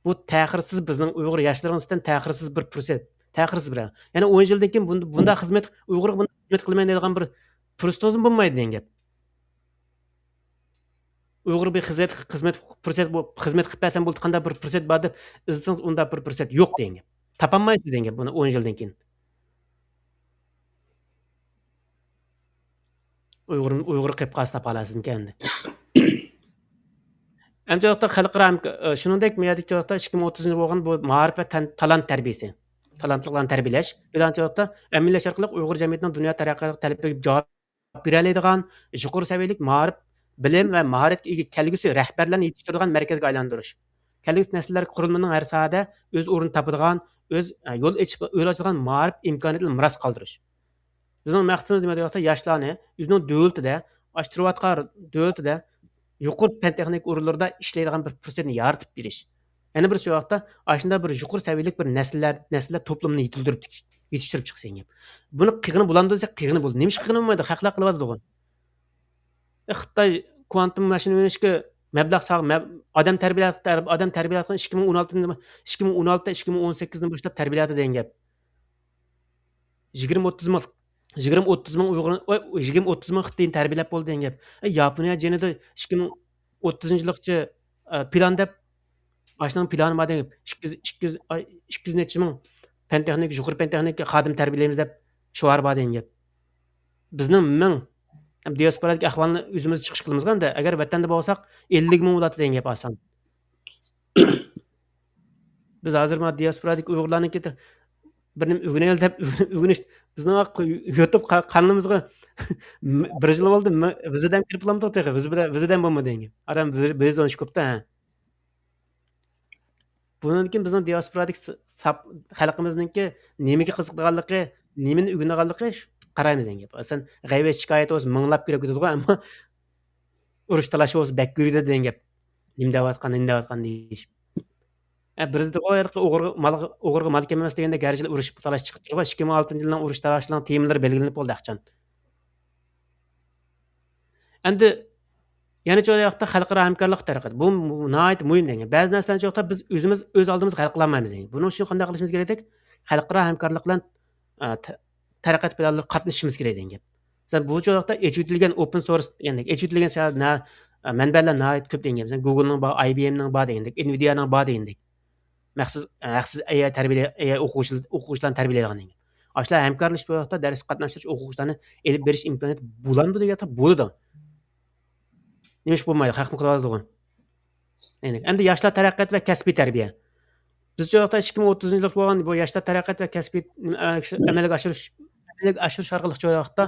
Bu ta'xirsiz bizning Uyg'ur yoshlarimizdan ta'xirsiz bir fursat, ta'xirsiz bir. Ya'ni 10 yildan keyin bunda xizmat Uyg'urga bunda xizmat qilmaydi degan bir fursat bo'lmaydi degan gap. Uyg'ur bir xizmat fursat bu xizmat qilib bersam bo'ldi qanday bir fursat bor deb izlasangiz unda bir fursat yo'q degan gap. Topolmaysiz degan gap buni 10 yildan keyin. Uyg'ur qilib qolsa topalasizmi endi. Endi yoqda xalqaro shuningdek meyadik yoqda 2030 bo'lgan bu ma'rif va talant tarbiyasi. Talantlarni tarbiyalash. Birinchi yoqda ammillash orqali Uyg'ur jamiyatining dunyo taraqqiyot talabiga javob bera oladigan yuqori saviyalik ma'rif, bilim va mahoratga ega kelgusi rahbarlarni yetishtiradigan markazga aylantirish. Kelgusi nasllar qurilmaning har sohada o'z o'rnini topadigan, o'z yo'l ochadigan ma'rif imkoniyatlarini meros qoldirish. Bizning maqsadimiz nima deyapti? Yoshlarni o'zining davlatida, ashtirayotgan davlatida yuqori fan texnik o'rinlarda ishlaydigan bir fursatni yaratib berish. Yana bir vaqtda ashunda bir yuqori saviyalik bir nasllar to'plamini yetishtirib chiqsan gap. Buni qiyg'ini bo'ladi desa qiyg'ini bo'ldi. Nima ish qiyg'ini bo'lmaydi? Xalqlar qilyapti. Xitoy kvantum mashina o'ynashga mablag' odam tarbiyalashdan 2016 2018 dan boshlab tarbiyaladi degan gap. 20-30 ming Uyg'ur 20-30 ming Xitoyni tarbiyalab bo'ldi degan gap. Yaponiya jenida 2030-yilgacha plan deb ashning plani bor degan 200 necha ming fan texnik, yuqori fan texnik xodim tarbiyalaymiz deb shuar bor degan gap. Bizning ming diasporadagi ahvolni o'zimiz chiqish qilamizganda, agar vatanda bo'lsak 50 ming bo'ladi degan gap oson. Biz hozir ma diasporadagi Uyg'urlarniki birini o'rganaylik deb o'rganish bizning YouTube kanalımızga bir yil bo'ldi. Bizdan kirib qolamdi to'g'ri, bizdan bo'lmadi degan. Adam biz o'nish ko'pda. Bundan keyin bizning diasporadagi xalqimizningki nimaga qiziqganligi, nimani o'rganganligi qaraymiz degan gap. Sen g'aybat shikoyat o'z minglab kerak o'tadi, ammo urush talash o'z bak ko'rdi degan gap. Nima deyotgan deyish. Bizda Uyg'urga mal kelmas deganda garchilik urush talash chiqib turgan 2006-yilning urush talashlarning temalari belgilanib bo'ldi aqchan. Endi yana joyda xalqaro hamkorlik taraqqiyot. Bu nihoyat muhim degan. Ba'zi narsalarni joyda biz o'zimiz o'z oldimizga hal qila olmaymiz degan. Buning uchun qanday qilishimiz kerak? Xalqaro hamkorlik bilan taraqqiyot planlarida qatnashishimiz kerak degan gap. Masalan, bu joyda echitilgan open source ya'ni echitilgan manbalar nihoyat ko'p degan. Masalan, Google'ning bor, IBM'ning bor degandek, Nvidia'ning bor degandek. Maxsus AI o'quvchilarni tarbiyalaydigan degan. Ashlar hamkorlash bo'yicha dars qatnashtirish o'quvchilarni elib berish imkoniyati bo'ladi degan bo'ladi. Nima ish bo'lmaydi, haqni qiladigan. Endi yoshlar taraqqiyot va kasbiy tarbiya. Biz joyda 2030-yilda bo'lgan bu yoshlar taraqqiyot va kasbiy amalga oshirish orqali joyda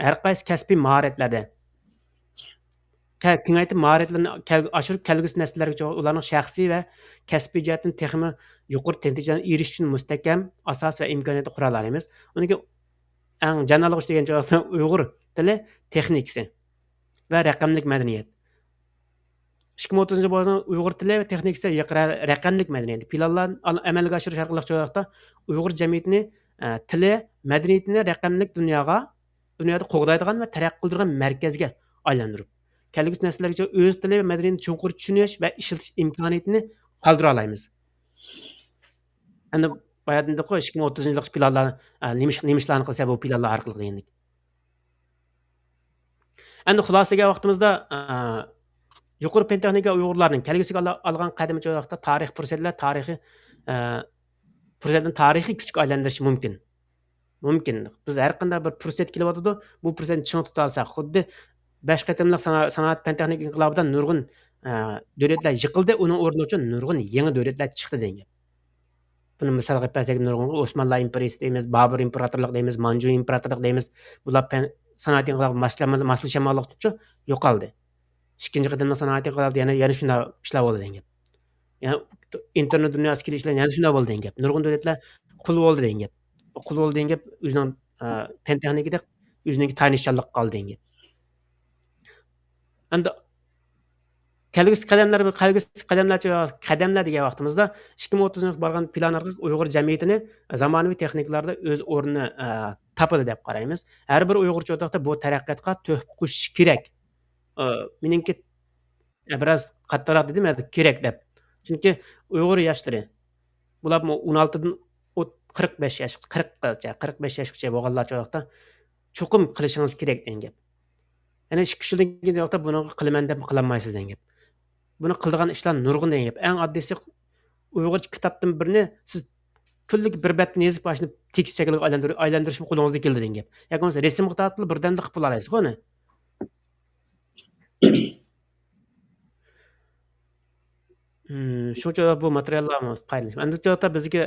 har qaysi kasbiy mahoratlarda kengaytirib mahoratlarni oshirib kelgusi nasllarga ularning shaxsiy va kasbiy jihatdan texmi yuqori natijalarga erishish uchun mustahkam asos va imkoniyat qura olamiz. Unga eng janralg'ish degan joyda Uyg'ur tili texnikasi va raqamlik madaniyat. 2030 yılda Uyghur tili ve texnikasi raqamlik madaniyat planlarni amalga oshirish orqali joyda Uyg'ur jamiyatini tili, madaniyatini raqamlik dunyoda qo'g'daydigan va taraqqiy qiladigan markazga aylantirib, kelgusi nasllarga o'z tili va madaniyatini chuqur tushunish va ishlatish imkoniyatini qoldira olamiz. Endi bayaqida 2030 yillik planlarni nima qilsa bu planlar orqali degandik. Endi xulosaga vaqtimizda yuqori pentexnika Uyg'urlarning kelgusiga olgan qadami joyda tarix fursatlar tarixiy kuchga aylantirish mumkin. Biz har qanday bir fursat kelyotdi, bu fursatni ching tuta olsak, xuddi 5 qatimliq sanoat pentexnik inqilobidan nurg'un davlatlar yiqildi, uning o'rni uchun nurg'un yangi davlatlar chiqdi degan. Buni misol qilib nurg'un Osmanlı imperiyasi deymiz, Babur imperatorlik deymiz, Manju imperatorlik deymiz. Bular sanoat inqilobi maslashamoqlik uchun yo'qoldi. İkinci qadamda sanoat inqilobi yana shunday ishlar bo'ldi degan. Yani internet dünyası kelishlar yana shunday bo'ldi degan. Nurg'un davlatlar qul bo'ldi degan. Qul bo'ldi degan o'zining pen texnikada o'zining tanishchanlik qoldi degan. Endi kelgusi qadamlar degan vaqtimizda 2030 yilga borgan plan orqali Uyg'ur jamiyatini zamonaviy texnikalarda o'z o'rnini topadi deb qaraymiz. Har bir Uyg'urcha o'rtoqda bu taraqqiyotga tuhfa qo'shish kerak. Meningki biraz qattiqroq dedim, kerak deb. Chunki Uyg'ur yoshlari bular 16 dan 45 yoshgacha bo'lganlar joyda cho'qim qilishingiz kerak degan gap. Ya'ni ish kishidan joyda buni qilaman deb qilolmaysiz degan gap. Buni qiladigan ishlar nurg'un degan gap. Eng oddiysi Uyg'urcha kitobdan birini siz kunlik bir betni yozib boshini tekst shakliga aylantirish qo'lingizda keldi degan gap. Yoki bo'lmasa rasmga tortilib birdan qilib olasizku uni. Shuncha bu materiallarni paylash. Endi joyda bizga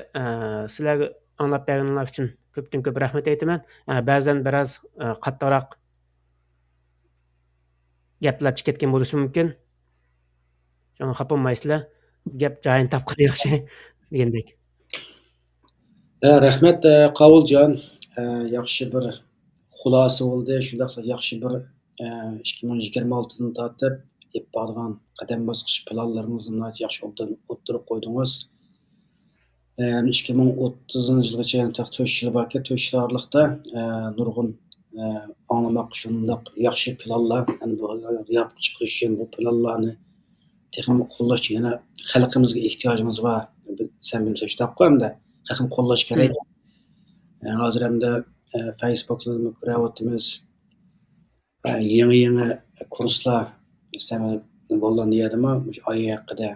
sizlarga anglab berganlar uchun ko'pdan ko'p rahmat aytaman. Ba'zan biroz qattiqroq gaplar chiqib ketgan bo'lishi mumkin. Shunga xafa bo'lmaysizlar. Gap joyini topqan yaxshi degandek. Rahmat Qovuljon. Yaxshi bir xulosa bo'ldi. Shundaqla yaxshi bir 2026 dan tortib ep borgan qadam bosqich planlaringizni yaxshi o'ttirib qo'ydingiz. 2030 yilgacha 4 yil borki, 4 yil oralig'ida nurg'un anglamoq shundoq yaxshi planlar, yapib chiqish uchun bu planlarni texnik qo'llash uchun yana xalqimizga ehtiyojimiz bor. Sen buni tashlab qo'ymda. Xalqim qo'llash kerak. Hozir hamda Facebook'da ko'ryapmiz. Yangi kurslar Gollandiyadami oy haqida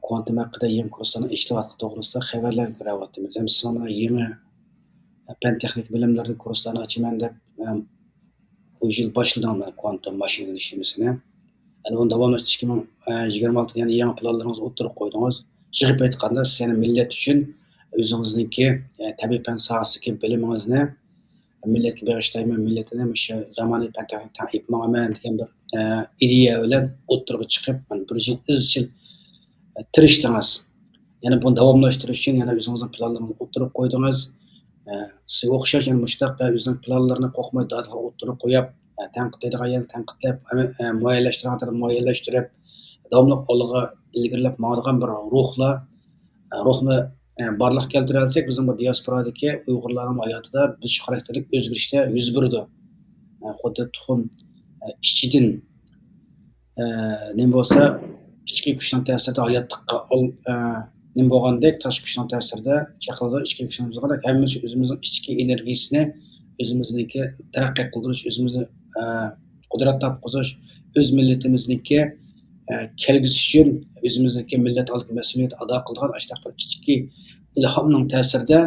kuantum haqida yangi kurslarni ishlayotgan to'g'risida xabarlar ko'ryapmiz. Ham sizlar yangi pen texnik bilimlarni kurslarni ochaman deb bu yil boshladim kuantum mashina ishlamasini. Uni davomlash 2026 yana yangi planlaringizni o'ttirib qo'ydingiz. Yig'ib aytganda siz yana millat uchun o'zingizniki tabiiy fan sohasidagi bilimingizni millatga bag'ishlayman, millatini o'sha zamonaviy pen texnik ta'lim qilaman degan bir ideya bilan o'ttirib chiqib, bir yil izchil tirishdingiz. Yana buni davomlashtirish uchun yana o'zingizning planlaringizni o'ttirib qo'ydingiz. Siz o'xshash yana mushtaq o'zingizning planlarini qo'rqmay dadil o'ttirib qo'yib, tanqidlaydigan tanqidlab, muayyanlashtirib, davomli olg'a ilgarilab boradigan bir ruhni barliq keltira olsak, bizning bu diasporadagi Uyg'urlarning hayotida biz shu xarakterlik o'zgarishlar yuz berdi. Xuddi tuxum ichidan nima bo'lsa, ichki kuchning ta'sirida hayotlikqa nima bo'lgandek, tashqi kuchning ta'sirida chaqildi, ichki kuchning ta'sirida hammamiz o'zimizning ichki energiyasini o'zimizniki taraqqiy qildirish, o'zimizni qudrat topqizish, o'z millatimizniki kelgusi uchun o'zimizniki millat oldida mas'uliyat ado qiladigan ashtaq bir ichki ilhomning ta'sirida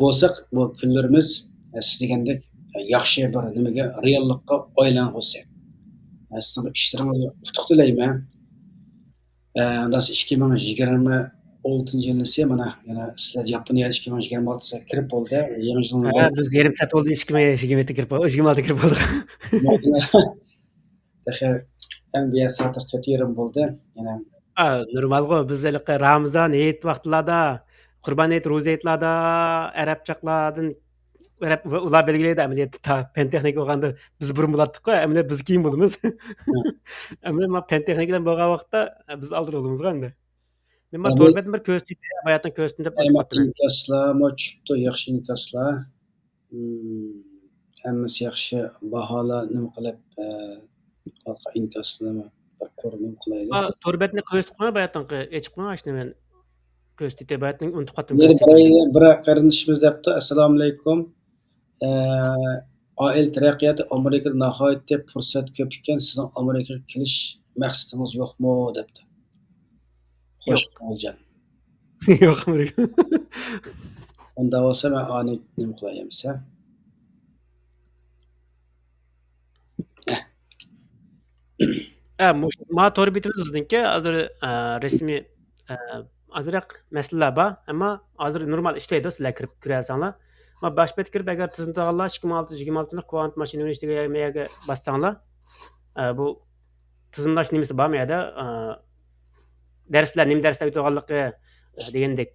bo'lsak, bu kunlarimiz siz degandek yaxshi bir nimaga reallikqa aylanib sizning ishlaringizni utuq tilayman. Undan 2026 yilisi mana yana sizlar Yaponiya 2026 kirib bo'ldi. Yangi yilni biz yarim soat bo'ldi 2027 kirib bo'ldi. 26 kirib bo'ldi. MBA soat 4:30 bo'ldi. Yana normalgo biz Ramazon, Hayit vaqtlarda, Qurban hayit, ro'za hayitlarda arabchaqlardan ular belgiləydi əməliyyatda ta pen texnika olğanda biz burun bulatdıq qoy, əməliyyat biz keyin bulumuz. Əməliyyat ma pen texnikadan bolğan vaqtda biz aldır olumuzga endi. Men Yani torbetni bir ko'rsatib, hayotning ko'rsatdim deb unutqaptım men. inkaslar, çıktı, yaxşı inkaslar. Hammasi yaxshi baholar nima qilib inkaslarni bir ko'rinib qilaylik. Torbetni ko'rsatib qo'yma hayotning echib qo'yma shuni men ko'rsatib hayotning unutib qaptım. Bir qarindoshimiz debdi, assalomu alaykum. Oil taraqqiyoti Amerikada nihoyatda fursat ko'p ekan, sizning Amerikaga kelish maqsadingiz yo'qmi debdi. Xo'sh, Qoljan. Yo'q, Amerika. Unda bo'lsa men ani nima qilayimsa? Ma torbetimiz bizniki hozir rasmiy azroq masalalar bor, ammo hozir normal ishlaydi, sizlar kirib ko'rasizlar. Ma bosh bet kirib agar tizimda olganlar 26-26 kvant mashina universitetiga bassanglar, bu tizimlash nimasi bor bu yerda? Darslar nim darslar o'tganligi degandek.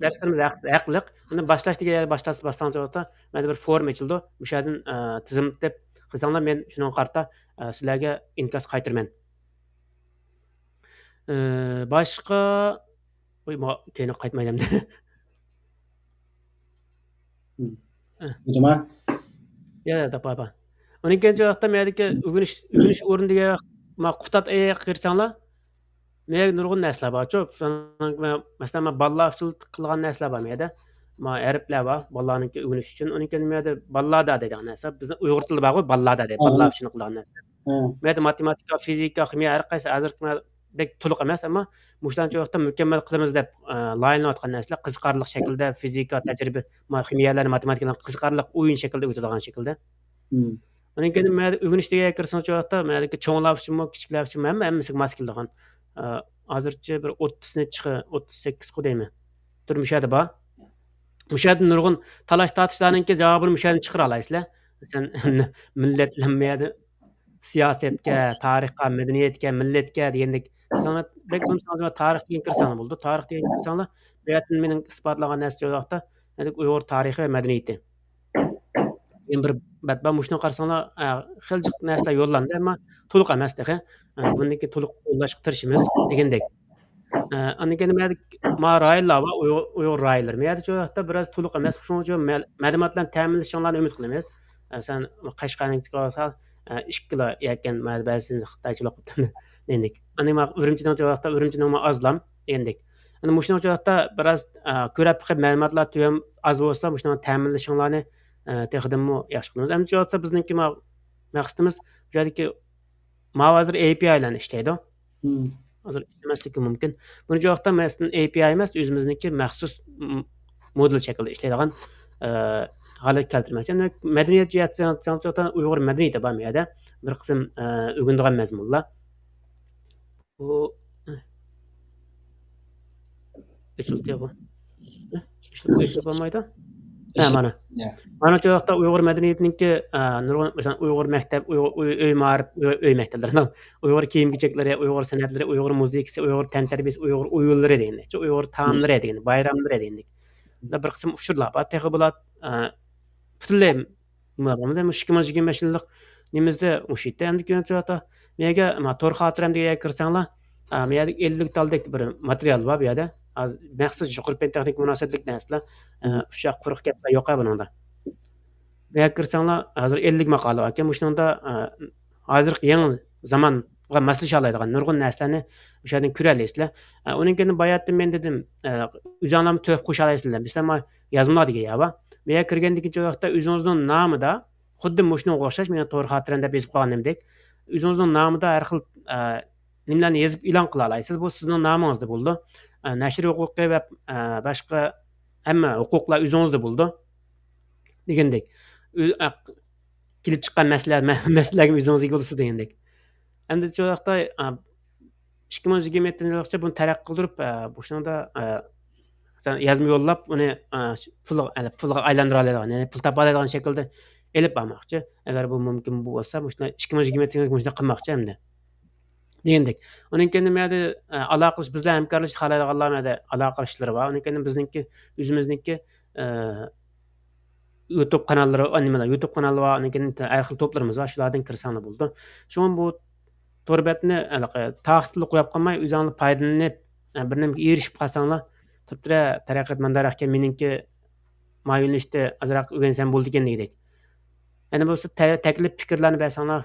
Darslarimiz haqliq. Uni boshlash degan boshlashda mana bir forum ochildi. O'sha yerdan tizim deb qilsanglar men shuni qarta sizlarga inkas qaytiraman. Boshqa keyin qaytmayman. Nima? Ya, tapa. Uning keyin vaqtda mendagi o'g'inish o'rniga ma qutat qirsanglar, men nurg'un narsalar bor-ku. Masalan, men bolalar uchun qilgan narsalar bor menda. Ma arablar bor, bolalarniki o'g'inish uchun. Uning keyin menda bolalarda degan narsa. Bizning uyg'ur tilida bor-ku, bolalarda deb, bolalar uchun qilgan narsa. Menda matematika, fizika, kimyo har qaysi hozir bek to'liq emas, ammo mushlanchi vaqtda mukammal qilamiz deb layinlayotgan narsalar qiziqarli shaklda fizika, tajriba, kimyolar, matematikalar qiziqarli o'yin shaklda o'tadigan shaklda. Uning keyin men o'g'inishga kirsanchi vaqtda meniki cho'nglar uchunmi, kichiklar uchunmi hammasiga mos keladigan. Hozircha bir 30 ni chiqi, 38 qo'daymi. Turmushada bor. Mushada nurg'un talash tortishlarninki javobini mushani chiqara olasizlar. Sen millatlanmaydi. Siyosatga, tarixga, madaniyatga, millatga degandek sanat bek bo'lsa tarix degan kirsanglar bo'ldi. Tarix degan kirsanglar bu yerdan mening isbotlagan narsa yo'qda, Uyg'ur tarixi va madaniyati. Men bir batba mushni qarsanglar xiljiq narsalar yo'llandi, ammo to'liq emas dedi. Buniki to'liq qo'llashga tirishimiz degandek. Anigani ma raylar va Uyg'ur raylar. Men shu vaqtda biroz to'liq emas, shuning uchun ma'lumotlarni ta'minlashinglarni umid qilamiz. Sen Qashqarniki qolsa ishkilar yakan ma'lumotni xitoychilik qilib dedik. Ani ma Urumchidan vaqtda Urumchining azlam dedik. Ani mushning vaqtda biroz ko'rib qilib ma'lumotlar tuyam az bo'lsa, mushning ta'minlashinglarni texdimmi yaxshi qilamiz. Endi vaqtda bizningki maqsadimiz bu yerdagi hozir API bilan ishlaydi. Hozir ishlamasligi mumkin. Buni vaqtda masalan API emas, o'zimizniki maxsus modul shaklida ishlaydigan holat keltirmoqchi. Madaniyat jihatdan Uyg'ur madaniyati bor bu yerda. Bir qism o'rganadigan mazmunlar. Bu ishlatib bo'lmaydi. Mana. Mana shu vaqtda Uyg'ur madaniyatiniki nurg'un masalan Uyg'ur maktab, uy ma'rif, uy maktablari, Uyg'ur kiyim-kechaklari, Uyg'ur san'atlari, Uyg'ur muzikasi, Uyg'ur tantarbiyasi, Uyg'ur o'yinlari degandik. Uyg'ur taomlari degandik, bayramlari degandik. Bir qism ushurlar bor. Texi bular butunlay mana 2025 yillik nimizda mushitda endi ko'rayotda menga motor xotiram degan kirsanglar, men 50 taldek bir material bor bu yerda. Maxsus yuqori texnik munosabatlik narsalar, o'sha quruq gaplar yo'q buningda. Bu yerga kirsanglar, hozir 50 maqola bor ekan. Shunda hozirgi yangi zamonga moslasha oladigan nurg'un narsalarni o'sha yerdan ko'ra olasizlar. Uning keyin bayatda men dedim, o'zinglarni to'p qo'sha olasizlar. Masalan, yozmalar degan ya bor. Bu yerga kirgandagi vaqtda o'zingizning nomida xuddi mushunga o'xshash men to'g'ri xotiram deb yozib qo'yganimdek, o'zingizning nomida har xil nimalarni yozib e'lon qila olasiz. Bu sizning nomingizda bo'ldi. Nashr huquqi va boshqa hamma huquqlar o'zingizda bo'ldi degandek. Kelib chiqqan masalalarga o'zingizga bo'lasiz degandek. Endi shu vaqtda 2027-yilgacha buni taraqqiy qildirib, bu shunda yozma yo'llab uni pulga aylantira oladigan, ya'ni pul topa oladigan shaklda elib bormoqchi. Agar bu mumkin bo'lsa, shuni 2027-yilga shuni qilmoqchi endi. Degandek. Uning keyin menda aloqalash bizlar hamkorlash xohlaydiganlar menda aloqalashlar bor. Uning keyin bizningki o'zimizniki YouTube kanalları, nimalar, YouTube kanalı var, anikin her xil toplarımız var. Şulardan kirsanglar bo'ldi. Şoň bu tor betini taqtily qo'yup qolmay, özüňiz paýdalanyp, bir näme erişip qalsaňlar, turpdura taraqqat mandarakka meninki maýylynişde azrak öwensem boldy eken degidek. Ene bolsa teklip pikirlerini bersaňlar,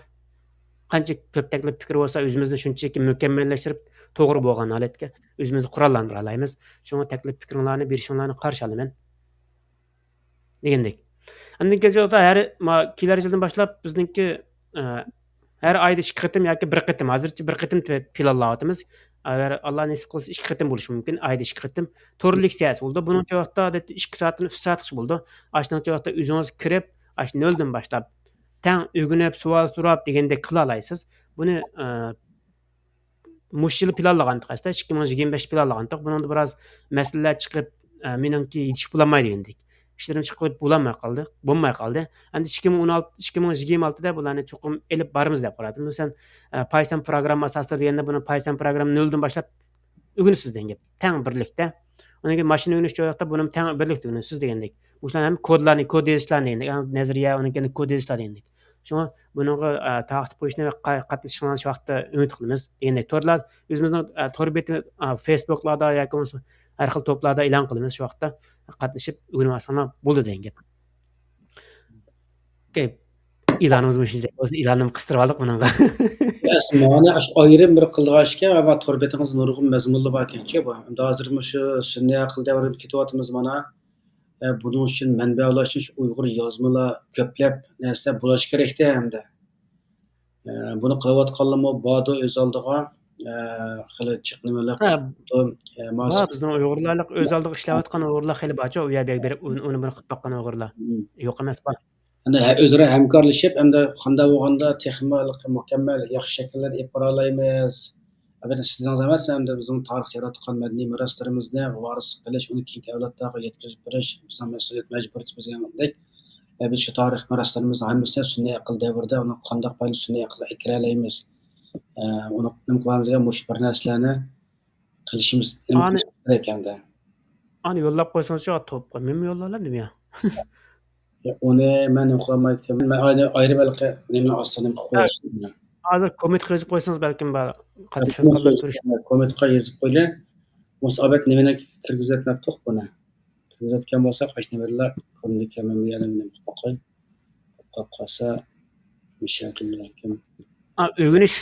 kança köp teklip pikir bolsa özümizni şunçaki mükemmelleştirip togry bolgan halatga özümizni kurallandyra alaýmyz. Şoňa teklip pikiriňlarni berişiňlarni garşy alamen degendek. Andan keljekde keler ýyldan başlap bizninki her aýda 2 qitim ýa-ki 1 qitim, hazırça 1 qitim planlawatymyz. Agar Allah näsip kılsa 2 qitim boluşy mümkin. Aýda 2 qitim. Tor leksiyasy boldy. Bunuň wagtda adatda 2 saatdan 3 saatlyk boldy. Aşnaň wagtda özüňiz kirip, aş 0-dan başlap taň ögünep, suwal surap degende kıla alaýsyz. Buny muş ýyl planlagandyk aslında 2025 planlagandyk. Bunun biraz meseleler çykyp, menimki ýetişip bulanmaý degendik. İşlerim çykyp bulanmay kaldy, bolmay kaldy. Endi 2026-da bularny çokum elip barymyz dep garadym. Sen Python programma asasda degende bunu Python programmy 0-dan başlap ögünüsizden gep. Taň birlikde. Ondan keyin maşina öňüş joýakda buny taň birlikde ögünüsiz degendik. Uşlar hem kodlarny, kod ýazýyşlarny degendik. Nazirýa, ondan keyin kod ýazýyşlar degendik. Şoňa bunyňa taýyp goýuşyna we gatnaşyşyňlar şu wagtda ümit kılymyz degendek. Torlar özümizniň tor beti Facebook'larda ýa-ki her xil toplarda elan kılymyz şu wagtda gatnaşyp öňüne barsaňlar boldy degen gep. Gep ilanymyz bu şeýle. Ozy ilanymy kystyryp aldyk mununga. Many aýrym bir kılgaçka we tor betiňiz nurgun mezmunly bar ekençe bu. Hazırmy şu sünni akıl däwrinde ketýatymyz mana. Bunun için menbe ulaş için Uygur yazmalar köplep näse bulaş gerekdi hemde. Bunu kılavatkanlama bağda öz aldığa hali çıknımalar Bizden Uygurlarlyk öz aldyk işläwatkan Uygurlar hali barça o ýerde berip onu bir kyp bakkan Uygurlar. Ýok emas bar. Hani özüre hemkarlaşıp hem de handa bolganda texnimalyk mükemmel ýaxşy şekilde ep baraýmyz. Ama sizden emas hem de bizim tarih yaratkan medeni miraslarımızny warys kılıç onu keyinki awlatlarga yetkizip beriş bizim mesuliyet mecburiyetimiz degandek. Biz şu tarih miraslarymyzyň hemesine sünni akıl däwrinde onu kandak paýly sünni akıla ekireleýmiz. Onu imkanymyzga muş bir näselerini kılışymyz gerek hemde. Ani ýollap goýsaňyz şu topga men ýollarlar dime? Onu men oklamaýdym. Men aýry belki neme asyny goýýarym. Hazır komet ýazyp goýsaňyz belki bar gatnaşanlar görüş. Kometga ýazyp goýlar. Musabet nemene kirgizetmekdik buna. Kirgizetken bolsak haýsy berler. Komunik hemen ýa-ni bakay. Kapkasa müşahidlerken.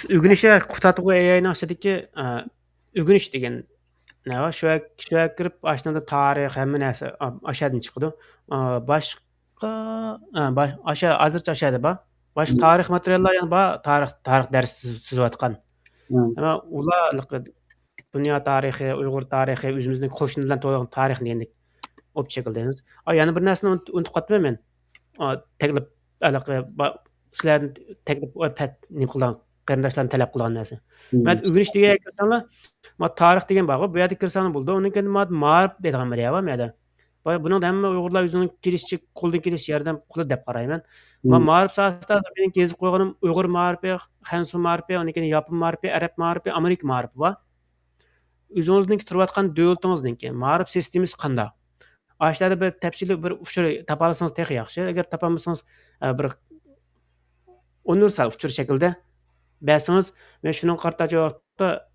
Ögünişe kutatyp goýaýan aşdaki ögüniş degen näme? Şoňa kirip aşnada tarih hemme näse aşadan çykdy. Başga hazırça aşada bar. Başka tarih materiallar ýa bar, tarih dersi süzüwatkan. Ama ularlyk dünýä taryhy, Uygur taryhy, özümizden koşundan toýgan taryh diýendik. Op şekildeniz. Ýani bir näseni unutup gatmam men. Teklip sizlerden teklip pet nim kılgan, gerindaşlaryň talap kılgan näse. Men ögüniş diýe kirsaňlar, tarih diýen bar, bu ýerde kirsaňlar boldy. Onuň kendi maarif diýen bir ýa bar meda. Bunyň hemme Uygurlar özüniň kirişçi, kuldan kiriş ýerden kula dep garaýman. Maarif sahasynda meniň gezip goýganym Uygur maarify, Hansu maarify, onuň keyin Ýapon maarify, Arap maarify, Amerika maarify bar. Özüňizniňki turýatkan döwletiňizniňki maarif sistemisi kanda? Aşlarda bir täpsili bir uçur tapa alsaňyz tehi ýaxşy. Eger tapamasaňyz bir universal uçur şekilde bersiňiz, men şunuň gartaja wagtda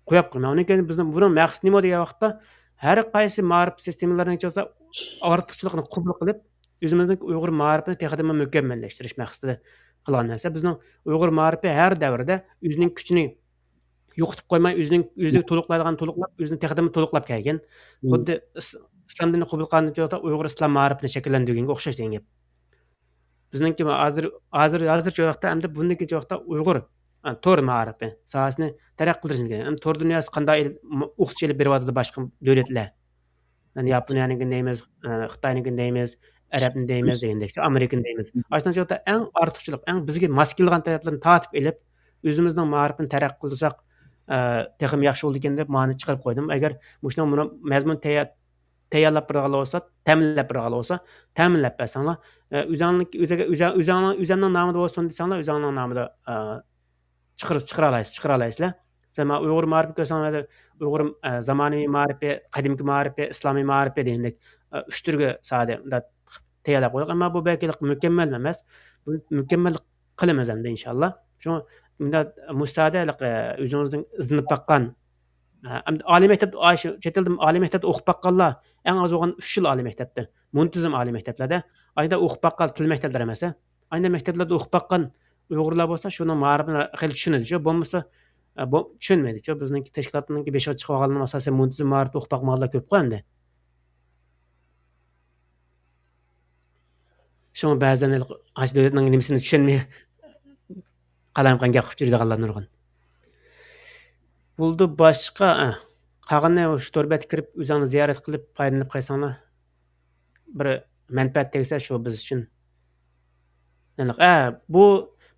goýap goýman. Onuň keyin bizden bunyň maksat nima diýen wagtda her gaýsy maarif sistemalaryny bolsa artykçylygyny kubul kılıp özümizniň Uygur maarifini tehidimi mükemmelleşdiriş maksady kılgan näse. Bizning Uygur maarify her däwrde özüniň küçüni ýokutup goýmay, özüni toluklaýan toluklap, özüni tehidimi toluklap kelgen. Huddy İslam dinini kubul kılganda joğda Uygur İslam maarifini şekillendirgenge okşaş diýen gep. Bizninki hazır joğda hemde bundaki joğda Uygur tor maarifi sahasyny terak kıldyryş diýen. Tor dünýäsi kanday ukçy elip berýärdi başga döwletler. Yani Ýaponiýanyň nämes, Hytaýnyň nämes, Arapyň nämes diýendek, Amerikanyň nämes. Aşdan joğda en artykçylyk, en bizge mas kelgen taraplaryny tatyp elip, özümizniň maarifini terak kıldysak, tehim ýaxşy boldy eken dep many çykaryp goýdum. Eger muşuna mezmun teýarlap bir gala bolsa, täminlep bir gala bolsa, täminlep bersaňlar, özüňniň namyda bolsun diýsaňlar, özüňniň namyda çıkıra alaýsızlar. Sen Uygur maarify görseňler, Uygur zamany maarify, kadimki maarify, islamy maarify diýendek üç türge sade tayyorlab qo'ydik. Ammo bu belki mukammal emas. Buni mukammal qilamiz endi inshaalloh. Shu bunda mustaqillik o'zingizning izlanib baqqan oliy maktab shu chet elda oliy maktabda o'qib baqqanlar eng oz bo'lgan 3 yil oliy maktabda, muntazam oliy maktablarda, ayda o'qib baqqan til maktablari emas, ayni maktablarda o'qib baqqan uyg'urlar bo'lsa, shuni ma'rifini xil tushunadi-ku. Bo'lmasa bu tushunmaydi-ku. Bizningki tashkilotninki 5 yil chiqib olganlar asosan muntazam ma'rifda o'qib baqqanlar ko'p qo'y endi. Şoňa bäzen haç döwletiniň nimisini düşünmey qalamqan gap qilib jürýärler nurgun. Buldy başga qagany şu torbat kirip özüňi ziyaret qilip paýdanyp gaýsaňlar bir menfaat tegse şu biz üçin. Yani bu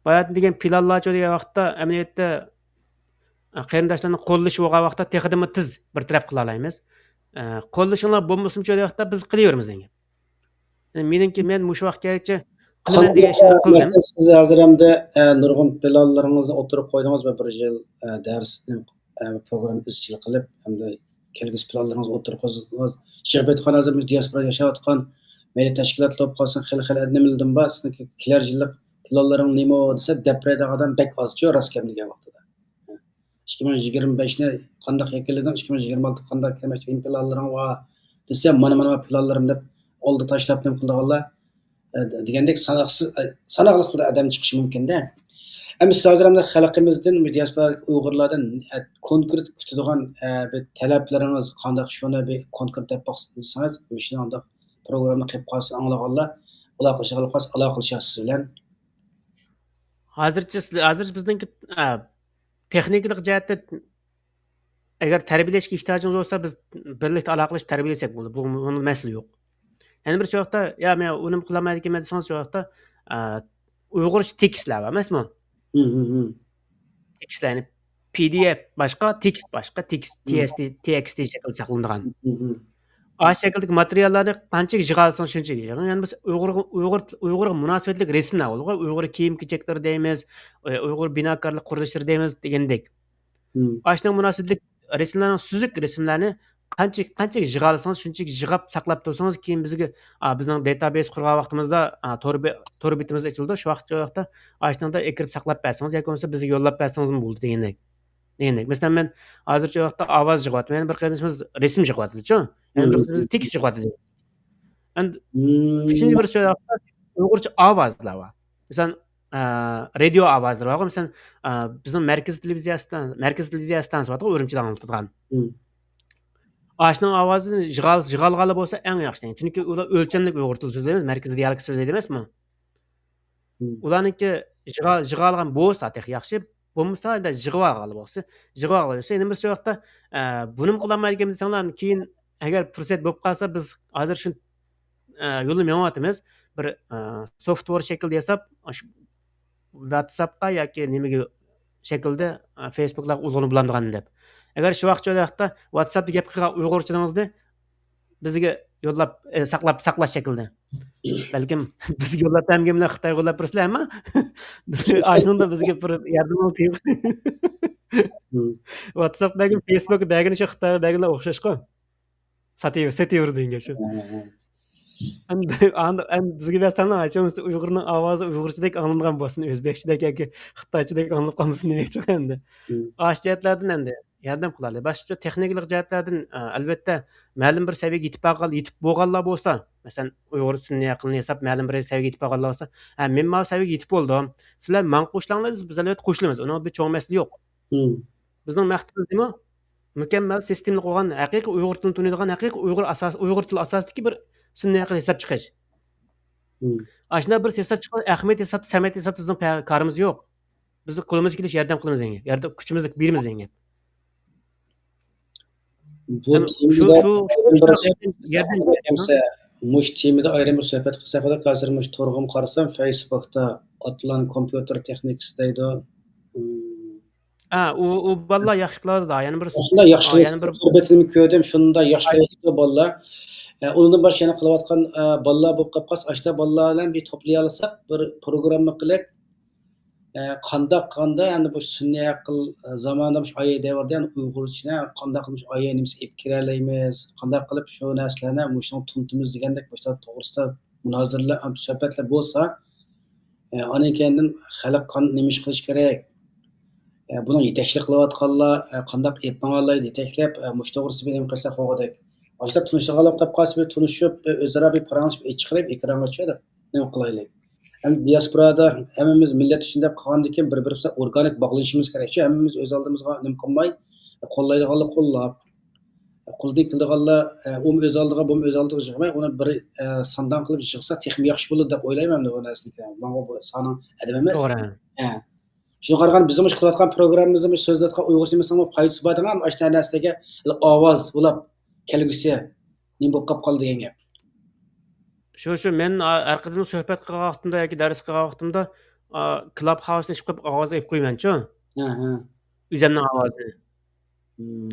bayat digen planlar çöýgen wagtda ämeliýetde qerendaşlaryny gollaşy bolgan wagtda tehidimi tiz bir tarap kıla alaýmyz. Gollaşyňlar bolmasym çöýgen wagtda biz qilýarmyz diýen. Menimki men muşu wagtgacha qilaman diýen işni qıldym. Siz hazır hemde nurgun planlaryňyzy oturup goýdyňyz we bir ýyl ders program izçilik qilip hemde kelgüs planlaryňyzy oturup goýdyňyz. Şerbetxana hazır biz diaspora ýaşap atgan meýle teşkilatlar bolup galsaň hili edinimildim ba sizniki kiler ýyllyk planlaryň nime dese deprede adam bek azçı rast geldiği wagtda. 2025'ne kandak ýekildiň 2026 kandak kemek planlaryň wa desem mana planlarym dep oldu taşlap nem kıldyganlar degендek sanaklıkla adam çıkışı mümkin-de. Hem siz hazır hemde halkymyzdan, diaspora uygurlardan konkret kütüdigan bir talepleriniz kandak şonu bir konkret dep baksanız, şunu anda programny kep kalsa anlaganlar, ular kılşalyp kalsa alakylşar siz bilen. Hazır bizninki texniklik jähetde eger terbiýeleşke ihtiýaçyňyz bolsa biz birlikde alaklaşyp terbiýelesek bolar. Bunun mesele ýok. Yani bir çağda ya men unym kılamaydy diýmedi soň çağda uýgurça tekstler var emasmy? Tekstlerni PDF başga, tekst başga, TXT şekilde saklandyran. A şekildeki materiallarni qancha yığalsaň şuncha yığan. Yani biz Uygur münasibetlik resimler bolýar. Uygur kiyim-kechekleri diýmiz, Uygur binakarlyk gurulyşlary diýmiz degendek. Aşnyň münasibetlik resimleriniň süzük resimlerini qancha yığalsaňyz şuncha yığap saklap dursaňyz keyin bizge bizning database qurgan wagtymyzda tor bitimiz açyldy. Şu wagtda aşnyňda ekirip saklap berseňiz ýa-ki bolmasa bizge ýollap berseňiz boldy degendek. Mesela men hazırça wagtda awaz yığyapdym. Yani bir qeýdymyz resim yığyapdy-ço. Yani biz tekst yığyapdy. And üçinji bir wagtda uýgurça awazlar bar. Mesela radio awazlary bar. Mesela bizim merkez telewiziýasy bar, Örümçide anlatylgan. Aşnyň awazyny yığalgaly bolsa en ýaxşy. Çünki ular ölçemlik uýgur tili sözleýmez, merkezi dialekt sözleýdi emasmy? Ularnyňki yığalgan bolsa tek ýaxşy, bolmasa da yığyp bolsa, indi bir wagtda bunym kılamaydy diýen insanlar keyin eger fursat bolup kalsa biz hazır şu ýoly meňapmyz. Bir software şekilde ýasap, WhatsApp'a ýa-ki nimege şekilde Facebook'la uzanyp bulandygan dep. Eger şu wagtda WhatsApp'da gep kılgan uýgurçylygyňyzy bizge ýollap saklaş şekilde. Belkim bizge ýollap hem Xitay gollap birsler ama aýsynda bizge bir ýardam alyp WhatsApp belkim Facebook belkim şu Xitay belkim okşaşky. Satýar diýen şu. Bizge berseňler aýçamyz uýgurnyň awazy uýgurçadek anlanýan bolsun, özbekçedek ýa-ki Xitayçadek anlanyp kalmasyn diýmek endi. Aşjatlardan endi ýardam kılaly. Başga texniklik jähetlerden albatta ma'lum bir sewiýege ýetip bolganlar bolsa, mesalan uýgur tilini ýakyn ýasap ma'lum bir sewiýege ýetip bolganlar bolsa, men ma sewiýege ýetip boldum. Sizler maň goşulaňlar biz albatta goşulymyz. Onuň bir çoň mesele ýok. Bizning maqsadymyz nima? Mükemmel sistemli goýan hakyky uýgur tilini tunydygan hakyky uýgur tili asasydaky bir sünniýe ýakyn hesap çykaş. Aşna bir hesap çykan Ähmet hesap, Samet hesap bizning karymyz ýok. Biz kolumyz keliş ýardam kılymyz diýen. Ýardam küçümizlik birimiz diýen. Bu muş temide ayrı bir söhbet kılsak da hazır muş torgum qarasam Facebook'ta Atlan kompüter texnikisi deydi. O balla ýaşlyklar da, ýani bir sohbetini köýdüm, şunda ýaşlyklar balla. Onundan başga ýana kılıp atkan ballar bolup gapgas, aşta ballar bilen bir toplaýalsak, bir programma kılıp kanda yani bu sünniye akıl zamanında şu ayı devirde yani Uygurçina kanda kılmış ayı nimsi ip kireleymiz, kanda kılıp şu neslerine muşun tuntumuz degендek başta toğrusda munozirlar, suhbatlar bo'lsa, anan keyin xalq nima ish qilish kerak, buni yetakchilik qilayotganlar qandaq epmanlarni yetaklab, mush to'g'risida nima qilsa qo'g'idek. Boshqa tunishganlar qilib qolsa, tunishib, o'zaro bir paranjib chiqarib, ekranga tushadi. Nima qilaylik? Hem diasporada hemmimiz millet içinde kalgandan keyin bir-birimize organik bağlanışımız kerak. Çünkü hemmimiz öz aldığımızga nima qilmay, qo'llaydiganlar qo'llab, qo'ldan keladiganlar öz aldıga, bu öz aldıga yig'may, uni bir sondan qilib yig'sa texmi yaxshi bo'ladi deb o'ylayman bu narsani. Menga bu soni adam emas. To'g'ri. Shunga qaragan bizim ish qilayotgan programmamizda so'zlayotgan uyg'urcha emasmi foydasi bor degan ashna narsaga ovoz bo'lib kelgusi nima bo'lib qoldi degan gap. Şu men arqadan söhbət qilgan vaqtimda yoki dars qilgan vaqtimda Clubhouse'ni chiqib ovoz aytib qo'yman-chu. Ha. O'zimning ovozini.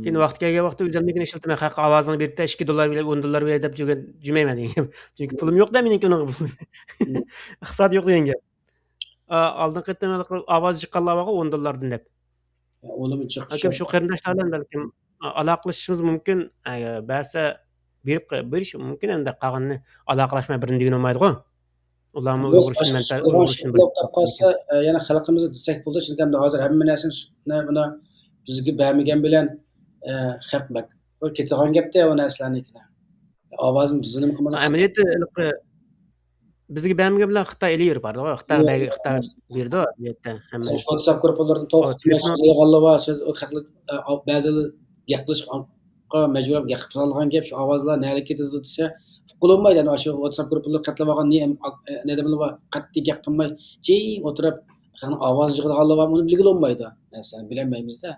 Keyin vaqti kelgan vaqtda o'zimnikini ishlatmay, haqqa ovozini berib $2 berib, $10 berib deb jurmayman degan. Chunki pulim yo'q-da meniki uning. Iqtisod yo'q degan gap. Oldin qaytdan ovoz chiqqanlarga $10 deb. O'lim chiqib. Agar shu qarindoshlar bilan balkim aloqalashishimiz mumkin, ba'sa berish mumkin endi qolganini aloqalashmay birini degan olmaydi-ku. Ularni uyg'urcha qolsa, yana xalqimizni desak bo'ldi, chunki endi hozir hamma narsani buni bizga bermagan bilan haq bak. Bu ketagan gapda u narsalarni. Ovozim bizni nima qilmoqda? Amaliyotda bizga bermagan bilan Xitoy eliyir bor, Xitoy berdi amaliyotda hamma. WhatsApp gruppalardan to'g'ri va so'z ba'zi gapirishga majbur gapirib solgan gap shu ovozlar nari ketadi desa qo'llanmaydi. Ana shu WhatsApp gruppalar qatlab olgan ne demlar qattiq gap qilmay, jim o'tirib, ovoz yig'ilganlar buni bilgil olmaydi. Narsani bilmaymiz-da.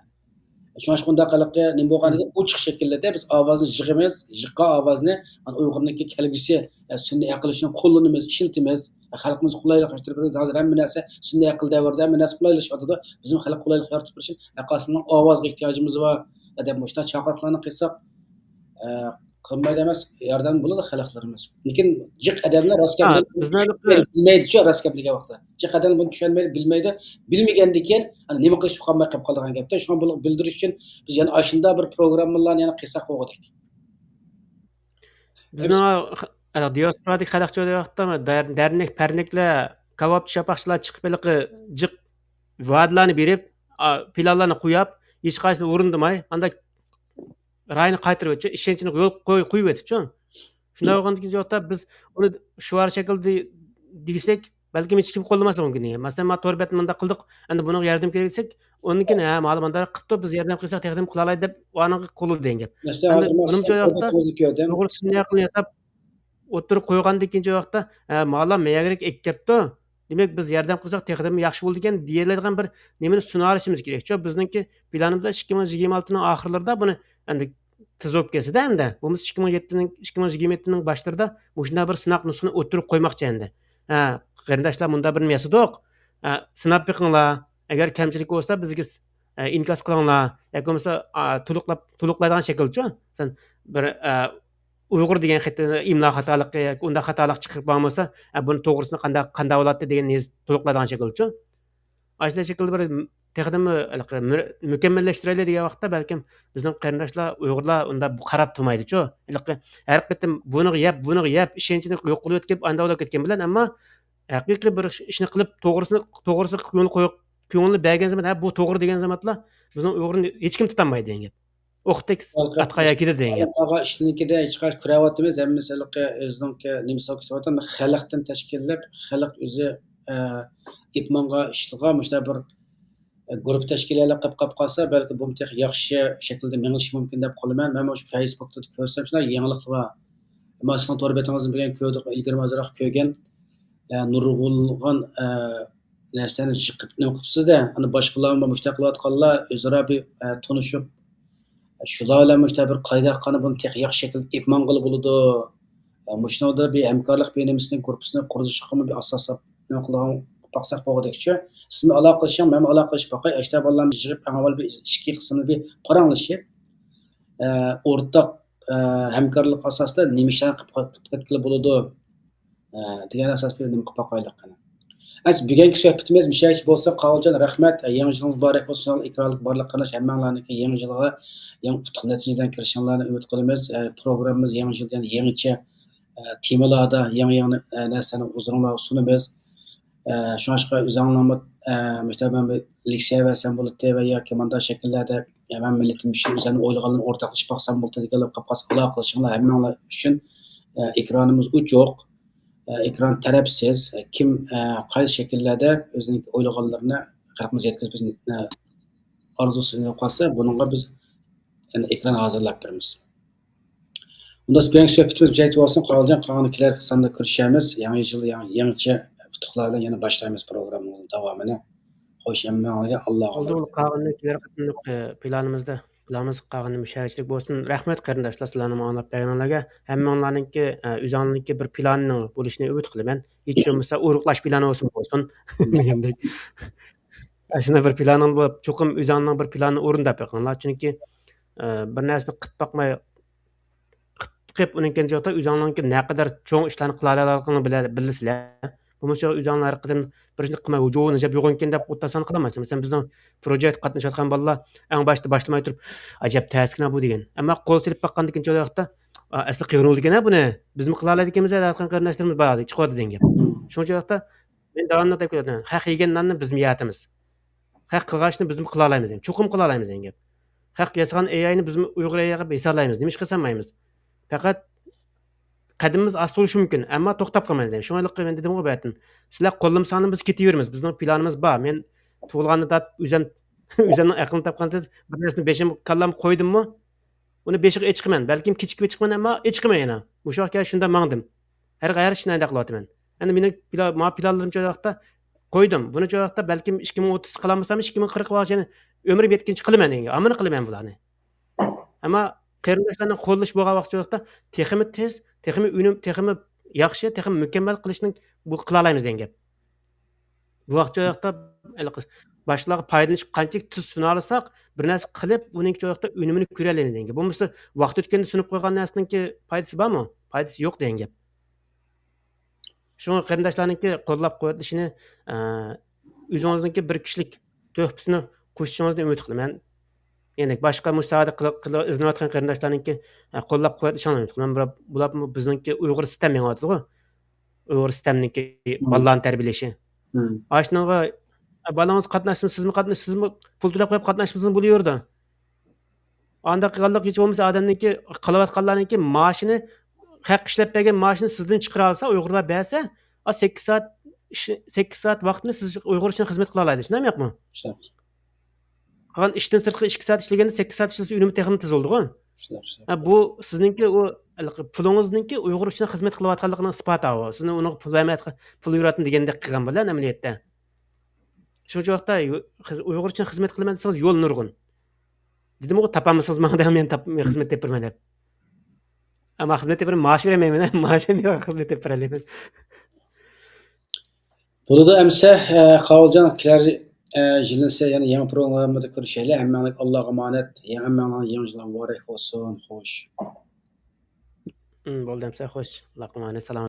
Shunday qilib nima bo'lganiga ochiq shaklda biz ovozni yig'imiz, yiqqan ovozni Uyg'urniki kelgusi sun'iy aql uchun qo'llanamiz, ishlatamiz. Xalqimiz qulayliklantirib, hozir hamma narsa sun'iy aql davrida hamma narsa qulaylashyapti. Bizim xalq qulaylik yaratib berish uchun aqasının ovozga ehtiyojimiz var. Deb mushta chaqiriqlarni qilsak, qilmaydi emas, yordam bo'ladi xalqlarimiz. Lekin jiq adamlar raskab bilmaydi-chu, raskab degan vaqtda. Jiq adam buni tushunmaydi, bilmaydi. Bilmagandan keyin nima qilish qolmay qolib qolgan gapda. Shuni buni bildirish uchun biz yana ashunda bir programmalarni yana qilsak qo'ydik. Bizning diasporadik xalqcha vaqtda dernek, perneklar, kebabchi shapaqchilar chiqib jiq va'dalarni berib, planlarni qo'yib, hech qaysini o'rindamay, anda rayni qaytarib o'tib, ishonchini yo'l qo'yib o'tibchi. Shunday bo'lgandan keyin biz uni shu shaklda desak, balki hech kim qo'llamaslik mumkin. Masalan, men to'rbat menda qildik, endi buni yordam kerak desak, undan keyin ma'lumotlar qilibdi, biz yordam qilsak, taqdim qila oladi deb aniq qo'lul degan gap. Menimcha yoqda to'g'risini yaqinlab o'tirib qo'ygandan keyin vaqtda, ma'lum meyagrek ekkapti. Demak, biz yordam qilsak, taqdim yaxshi bo'ldi ekan deyiladigan bir nimani sunarishimiz kerak-ku. Bizningki planimizda 2026 ning oxirlarida buni endi tiz bo'lib kelsa-da endi. Bumuz 2027 ning boshlarida shunday bir sinaq nusxani o'tirib qo'ymoqchi endi. Qarindoshlar bunda bir niyasidoq. Sinab biqinglar. Agar kamchilik bo'lsa bizga inkos qilinglar. Yoki bo'lmasa to'liqlaydigan shaklcha. Sen bir Uyg'ur degan imlo xatolik yoki unda xatolik chiqib bo'lmasa, buni to'g'risini qanday bo'ladi degan to'liqlaydigan shaklcha. Ashla shaklda bir texnimi mukammallashtiraylik degan vaqtda balkim bizning qarindoshlar Uyg'urlar unda qarab turmaydi-chu. Har qitim buni yeb, ishonchini yo'q qilib o'tib, anda olib ketgan bilan, ammo haqiqiy bir ishni qilib to'g'risi ko'ngilni bergan zaman, bu to'g'ri degan zamonlar bizning Uyg'urni hech kim tutolmaydi degan gap. O'qitdik atqaya ketadi degan gap. Ağa ishnikida hech qanday kuravatimiz hammasaligi o'zining nimasi o'tib xalqdan tashkillab, xalq o'zi ipmonga ishlagan mushta bir guruh tashkilotlar qilib qolsa, balki bu yaxshi shaklda mengilishi mumkin deb qolaman. Men shu Facebookda ko'rsam, shunday yangiliklar bor. Ammo sizning to'rbetingizni bilgan ko'rdik, ilgari mazroq ko'rgan nurg'ulg'on narsani chiqib nima qilibsiz-da, ana boshqalar mushta qilayotganlar o'zaro bir tanishib, shular bilan mushta bir qayda qani buni yaxshi shaklda ipmon qilib bo'ladi. Mushnoda bir hamkorlik beynimizning guruhini qurishga bir asos nima qilgan baqsaq bo'g'dikchi. Sizmi aloqalashing, men aloqalashib boqay. Ashta bolalarni yig'ib, avval bir ikki qismini bir paranglashib, o'rtaq hamkorlik asosida nima ishlar qilib bo'ladi degan asos bir nima qilib boqaylik qani. Bugungi suhbatimiz mishachi bo'lsa, Qavuljon rahmat. Yangi yilingiz muborak bo'lsin. Ikromlik barliq qanash hammalarniki yangi yilga yangi natijadan kirishinglarni umid qilamiz. Programmamiz yangi yildan yangicha temalarda yangi narsalarni o'zinglarga sunamiz. Şunaşqa özüňläňmi müstäbem bir leksiýa bersen bolady we ýa-ki manda şekillerde hem milletim üçin özüni oýlaganlaryny ortaklaşyp baksan bolady diýenler gapas aloqalaşyňlar hemmeňlar üçin ekranymyz uç ýok, ekran tarapsiz, kim qaysi şekillerde özüni oýlaganlaryny halkymyza ýetkizip arzusyny ýokasa bununla biz yani ekran hazırlap berimiz. Unda speň söhbetimiz jeýtip bolsun, galjan ganykiler sanda görüşýämiz. Ýaňy ýyl ýaňyça tutuklarla yana başlayımız programımızın devamını. Hoş emmeğine Allah'a Oldu ol kaganyny kiler gitmek planymyz kaganyny müşäherçilik bolsun. Rahmet garyndaşlar sizlarni maňlap bergenlerge. Hemmeňlarynki özüňiňki bir planyny boluşyny ümit kılaman. Hiç bolmasa uruklaş plany bolsun. Degендek. Aşına bir planyň bolup, çokum özüňiň bir planyny orundap ýakanlar. Çünki bir närseni qyp bakmay qyp uniňki jogda özüňiňki näqadar çoň işlerini kıla alanyny bilsizler. Bunu şu özüňiň arkadan birini qymay jogyny jep ýoganken dep gutdasan kylamaýsın. Mesela bizning projekt gatnaşatgan balla eň başda başlamay turup ajap täsirkine bu digen. Amma gol silip bakkandan keyin wagtda asly qygrul digen buni bizmi kıla aladykenimiz aytgan garyndaşlarymız bar çykýardy digen gep. Şoňa wagtda men dawamlı dep keldim. Haq ýegen nanny bizmi ýatymyz. Haq kılgaçny bizmi kıla alaýmyz digen. Çokum kıla alaýmyz digen gep. Haq ýasagan AI'ni bizmi Uygur AI'ga beýsa alaýmyz. Nimiş kılsamaymyz. Fakat kadimimiz az boluşy mümkin, amma toktap kalmayız. Şoňalyk men dedim go bätin. Sizler gollamsaňyz biz ketiýerimiz. Bizning planymyz bar. Men tuğulganda da özüň akylyny tapganda bir närseni beşim kallam koydummy? Onu beşiğe içkimen. Belkim kiçik içkimen amma içkimen ýa-na. Muşu wagtda şunda maňdym. Her gaýry şinä daklatymän. Endi meniň planlarym şu wagtda koydum. Bunu şu wagtda belkim 2030 kılamasam 2040 wagtyny ömrü betkinçi kılaman diýen. Amany kılaman bularny. Amma garyndaşlaryň gollaş bolgan wagtda tehimi tez, tehimi ünüm, tehimi ýaxşy, tehimi mükemmel kılışnyň bu kıla alaýmyz diýen gep. Bu wagtda başlagy paýdalanyşyp kançyk tüz sunarsak, bir näse kılıp uniňki wagtda ünümini görä alaýmyz diýen gep. Bolmasa wagt ötkende sunup goýgan näseniňki paýdasy barmy? Paýdasy ýok diýen gep. Şoňa garyndaşlaryňki gollap goýatlyşyny özüňizniki bir kişilik töhpesini goşuşyňyzdy ümit kılaman. Yani başka müsaade izin atkan garyndaşlaryňki gollap goýatlyşyny ümit kılaman. Bular bizniňki Uygur sistem ýene atdy go. Uygur sisteminiňki balalarny terbiýeleşi. Aşnaňa balaňyz gatnaşypmy, sizmi pul төлep goýup gatnaşypsyňyz bolýardy. Anda kılgallyk hiç bolmasa adamniňki kılabatganlaryňki maaşyny haq işlep bergen maaşyny sizden çykyra alsa, Uygurlar berse, 8 saat wagtyny siz Uygur üçin hyzmet kıla alaýdyr. Näme ýokmy? Kalan işten sırtı 2 saat işlegende 8 saat işlese ünümü texim tez oldu go. Bu sizininki o puluňyznyňki Uygur üçin hyzmet kılıp atganlygynyň ispaty o. Sizni onu pul vermät, pul ýuratyň digende kılgan bolar ämeliýetde. Şu wagtda Uygur üçin hyzmet kılaman deseniz ýol nurgun. Dedim o tapamysyz maňda men hyzmet edip bermen dep. Amma hyzmet edip maaş bermeýmen, maaşym ýok hyzmet edip bereliň. Bunu da emse Kavulcan kiler jilinse yani yeni programda görüşeyle emmeňlik Allah'a emanet. Emmeňň ýeňjiler barek bolsun. Hoş. Boldy emse hoş. Allah'a emanet. Salam.